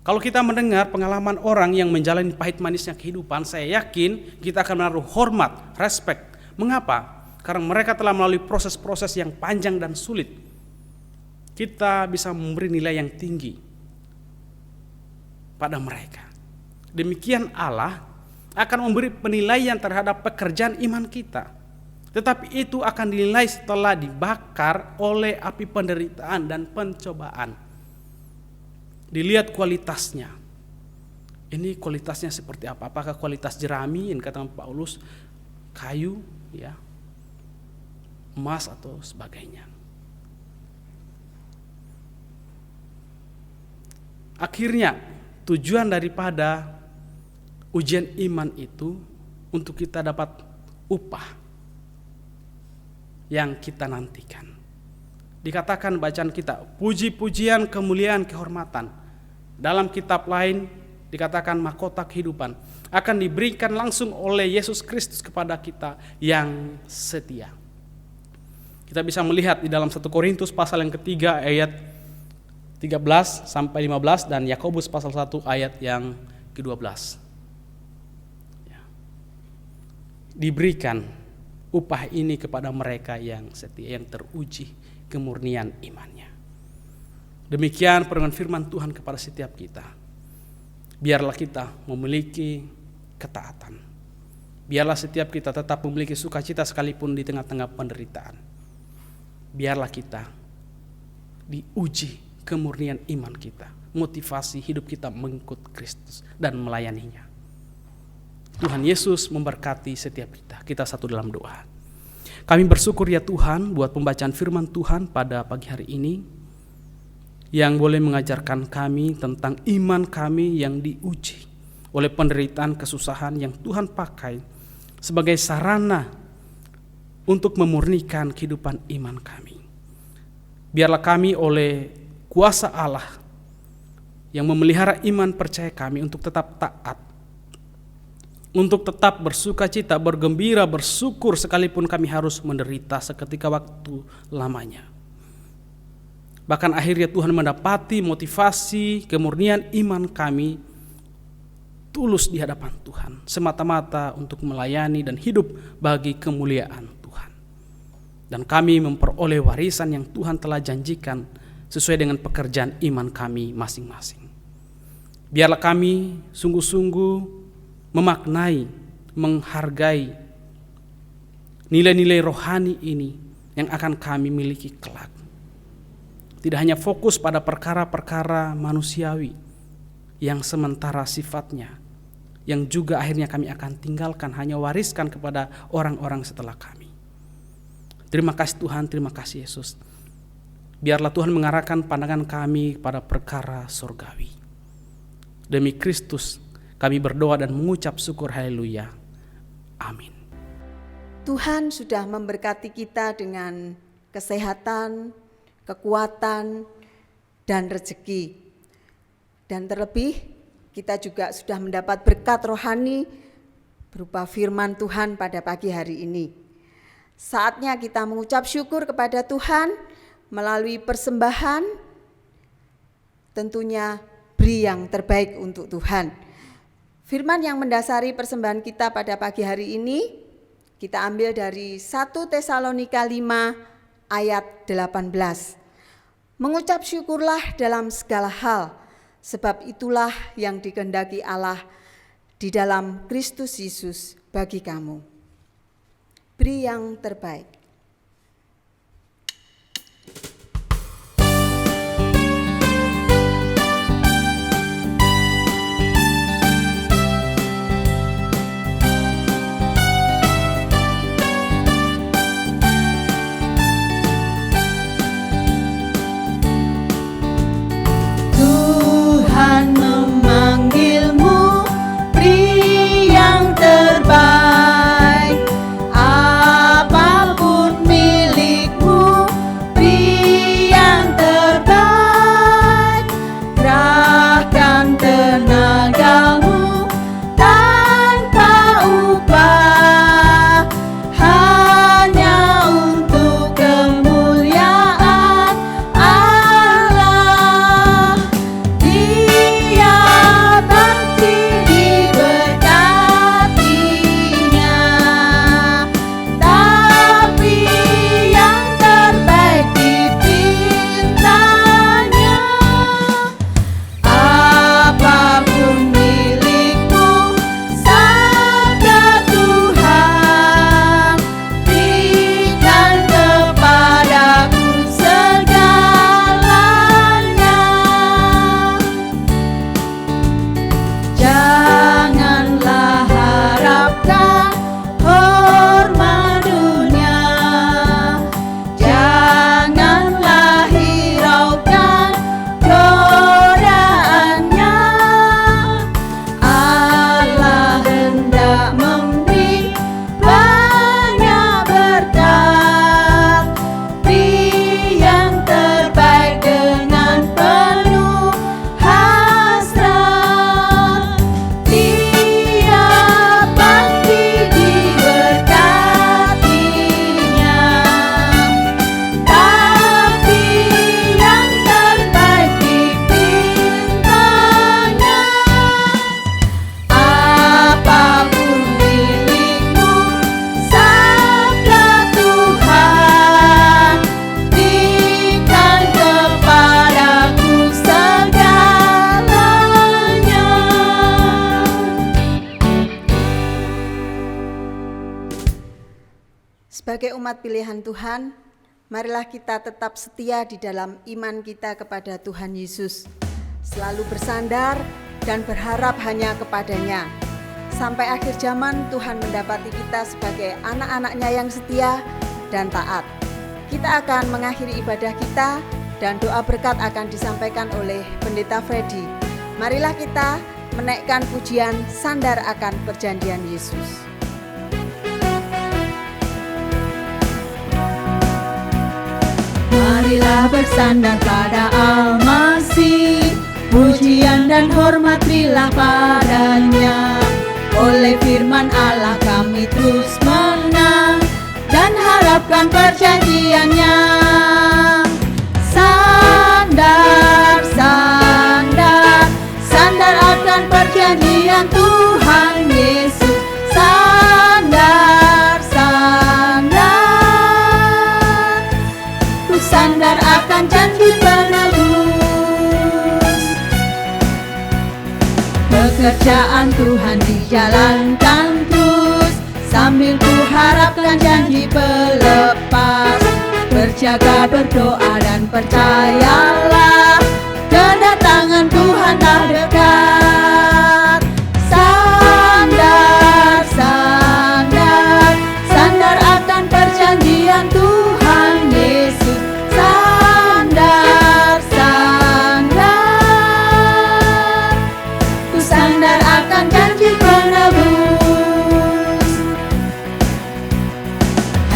Kalau kita mendengar pengalaman orang yang menjalani pahit manisnya kehidupan, saya yakin kita akan menaruh hormat, respect. Mengapa? Karena mereka telah melalui proses-proses yang panjang dan sulit. Kita bisa memberi nilai yang tinggi pada mereka. Demikian Allah akan memberi penilaian terhadap pekerjaan iman kita. Tetapi itu akan dinilai setelah dibakar oleh api penderitaan dan pencobaan. Dilihat kualitasnya. Ini kualitasnya seperti apa? Apakah kualitas jerami yang kata Paulus, kayu, ya, emas atau sebagainya. Akhirnya tujuan daripada ujian iman itu untuk kita dapat upah yang kita nantikan. Dikatakan bacaan kita, puji-pujian, kemuliaan, kehormatan. Dalam kitab lain dikatakan mahkota kehidupan akan diberikan langsung oleh Yesus Kristus kepada kita yang setia. Kita bisa melihat di dalam 1 Korintus pasal yang ketiga ayat 13 sampai 15 dan Yakobus pasal 1 ayat yang ke-12. Ya. Diberikan upah ini kepada mereka yang setia, yang teruji kemurnian imannya. Demikian perdengan firman Tuhan kepada setiap kita. Biarlah kita memiliki ketaatan. Biarlah setiap kita tetap memiliki sukacita sekalipun di tengah-tengah penderitaan. Biarlah kita diuji kemurnian iman kita, motivasi hidup kita mengikut Kristus dan melayaninya. Tuhan Yesus memberkati setiap kita. Kita satu dalam doa. Kami bersyukur ya Tuhan buat pembacaan firman Tuhan pada pagi hari ini yang boleh mengajarkan kami tentang iman kami yang diuji oleh penderitaan kesusahan yang Tuhan pakai sebagai sarana untuk memurnikan kehidupan iman kami. Biarlah kami oleh kuasa Allah yang memelihara iman percaya kami untuk tetap taat, untuk tetap bersukacita, bergembira, bersyukur sekalipun kami harus menderita seketika waktu lamanya. Bahkan akhirnya Tuhan mendapati motivasi kemurnian iman kami tulus di hadapan Tuhan, semata-mata untuk melayani dan hidup bagi kemuliaan Tuhan. Dan kami memperoleh warisan yang Tuhan telah janjikan sesuai dengan pekerjaan iman kami masing-masing. Biarlah kami sungguh-sungguh memaknai, menghargai nilai-nilai rohani ini yang akan kami miliki kelak. Tidak hanya fokus pada perkara-perkara manusiawi yang sementara sifatnya, yang juga akhirnya kami akan tinggalkan, hanya wariskan kepada orang-orang setelah kami. Terima kasih Tuhan, terima kasih Yesus. Biarlah Tuhan mengarahkan pandangan kami pada perkara surgawi. Demi Kristus kami berdoa dan mengucap syukur, haleluya. Amin. Tuhan sudah memberkati kita dengan kesehatan, kekuatan, dan rezeki. Dan terlebih kita juga sudah mendapat berkat rohani berupa firman Tuhan pada pagi hari ini. Saatnya kita mengucap syukur kepada Tuhan melalui persembahan, tentunya beri yang terbaik untuk Tuhan. Firman yang mendasari persembahan kita pada pagi hari ini kita ambil dari 1 Tesalonika 5 ayat 18. Mengucap syukurlah dalam segala hal, sebab itulah yang dikehendaki Allah di dalam Kristus Yesus bagi kamu. Beri yang terbaik. Apapun Sebagai umat pilihan Tuhan, marilah kita tetap setia di dalam iman kita kepada Tuhan Yesus, selalu bersandar dan berharap hanya kepadanya. Sampai akhir zaman Tuhan mendapati kita sebagai anak-anaknya yang setia dan taat. Kita akan mengakhiri ibadah kita dan doa berkat akan disampaikan oleh Pendeta Freddy. Marilah kita menaikkan pujian sandar akan perjanjian Yesus. Marilah bersandar pada Al-Masih, pujian dan hormat berilah padanya. Oleh firman Allah kami terus menang dan harapkan perjanjiannya. Sandar, sandar, sandar akan perjanjian Tuhan Yesus. Sandar, sandar, ku sandar akan janji penebus. Pekerjaan Tuhan dijalankan terus, sambil ku harapkan janji pelepas. Berjaga, berdoa dan percayalah, kedatangan Tuhan dah dekat. Sandar, sandar, sandar akan perjanjian Tuhan Yesus. Sandar, sandar, ku sandar akan janji penebus.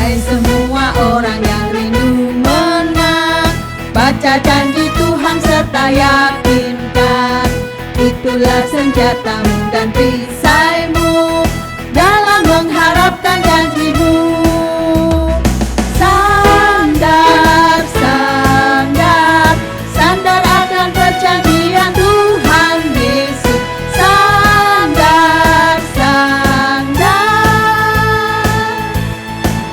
Hai semua orang yang rindu menang, baca janji Tuhan serta yakinkan. Itulah senjatamu dan perisaimu dalam mengharapkan janjimu. Sandar, sandar, sandar akan perjanjian Tuhan Yesus. Sandar, sandar,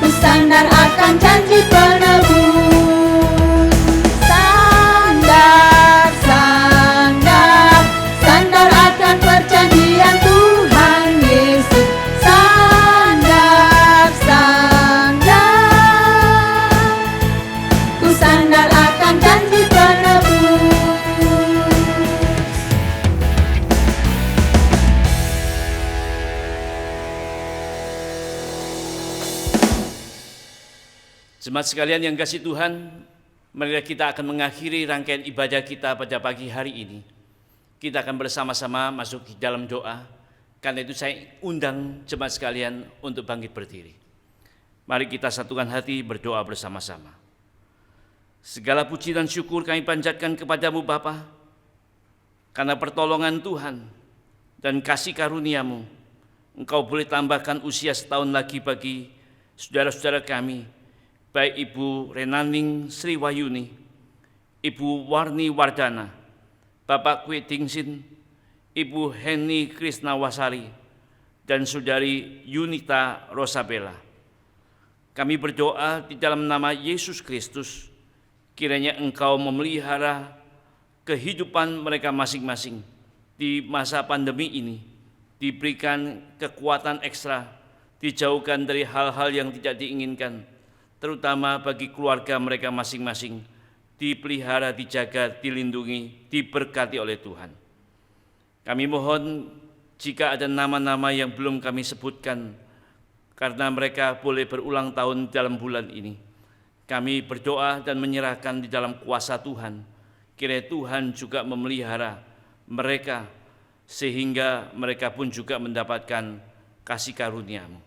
ku sandar akan janji penebus. Sandar, sandar, sandar akan perjanjian Tuhan Yesus. Sandar, sandar, ku sandar akan janji penebus. Jemaat sekalian yang kasih Tuhan, marilah kita akan mengakhiri rangkaian ibadah kita pada pagi hari ini. Kita akan bersama-sama masuk di dalam doa. Karena itu saya undang jemaat sekalian untuk bangkit berdiri. Mari kita satukan hati berdoa bersama-sama. Segala puji dan syukur kami panjatkan kepadamu Bapa, karena pertolongan Tuhan dan kasih karunia-Mu, Engkau boleh tambahkan usia setahun lagi bagi saudara-saudara kami, baik Ibu Renaning Sri Wayuni, Ibu Warni Wardana, Bapak Kwi Dingsin, Ibu Heni Krisnawasari, dan Saudari Yunita Rosabella. Kami berdoa di dalam nama Yesus Kristus, kiranya Engkau memelihara kehidupan mereka masing-masing di masa pandemi ini, diberikan kekuatan ekstra, dijauhkan dari hal-hal yang tidak diinginkan, terutama bagi keluarga mereka masing-masing, dipelihara, dijaga, dilindungi, diberkati oleh Tuhan. Kami mohon jika ada nama-nama yang belum kami sebutkan, karena mereka boleh berulang tahun dalam bulan ini, kami berdoa dan menyerahkan di dalam kuasa Tuhan, kiranya Tuhan juga memelihara mereka, sehingga mereka pun juga mendapatkan kasih karunia-Mu.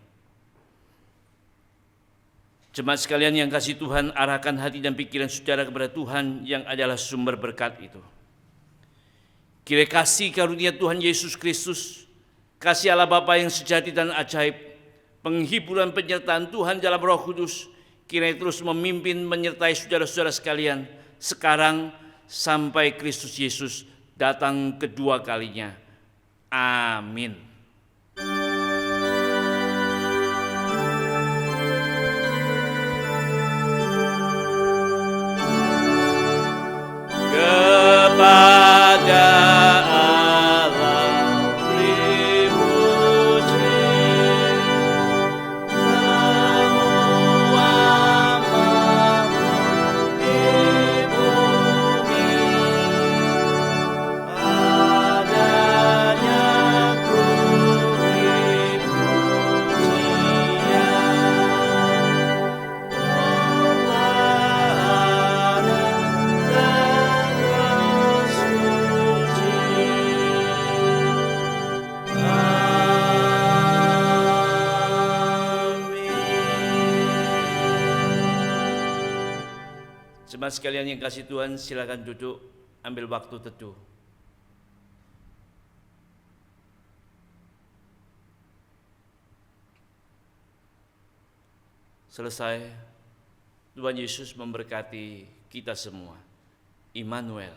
Jemaat sekalian yang kasih Tuhan, arahkan hati dan pikiran saudara kepada Tuhan yang adalah sumber berkat itu. Kiranya kasih karunia Tuhan Yesus Kristus, kasih Allah Bapa yang sejati dan ajaib, penghiburan penyertaan Tuhan dalam Roh Kudus, kiranya terus memimpin menyertai saudara-saudara sekalian sekarang sampai Kristus Yesus datang kedua kalinya. Amin. Kepada Allah dipuji, namun Jemaat sekalian yang kasih Tuhan, silakan duduk, ambil waktu teduh. Selesai, Tuhan Yesus memberkati kita semua. Immanuel,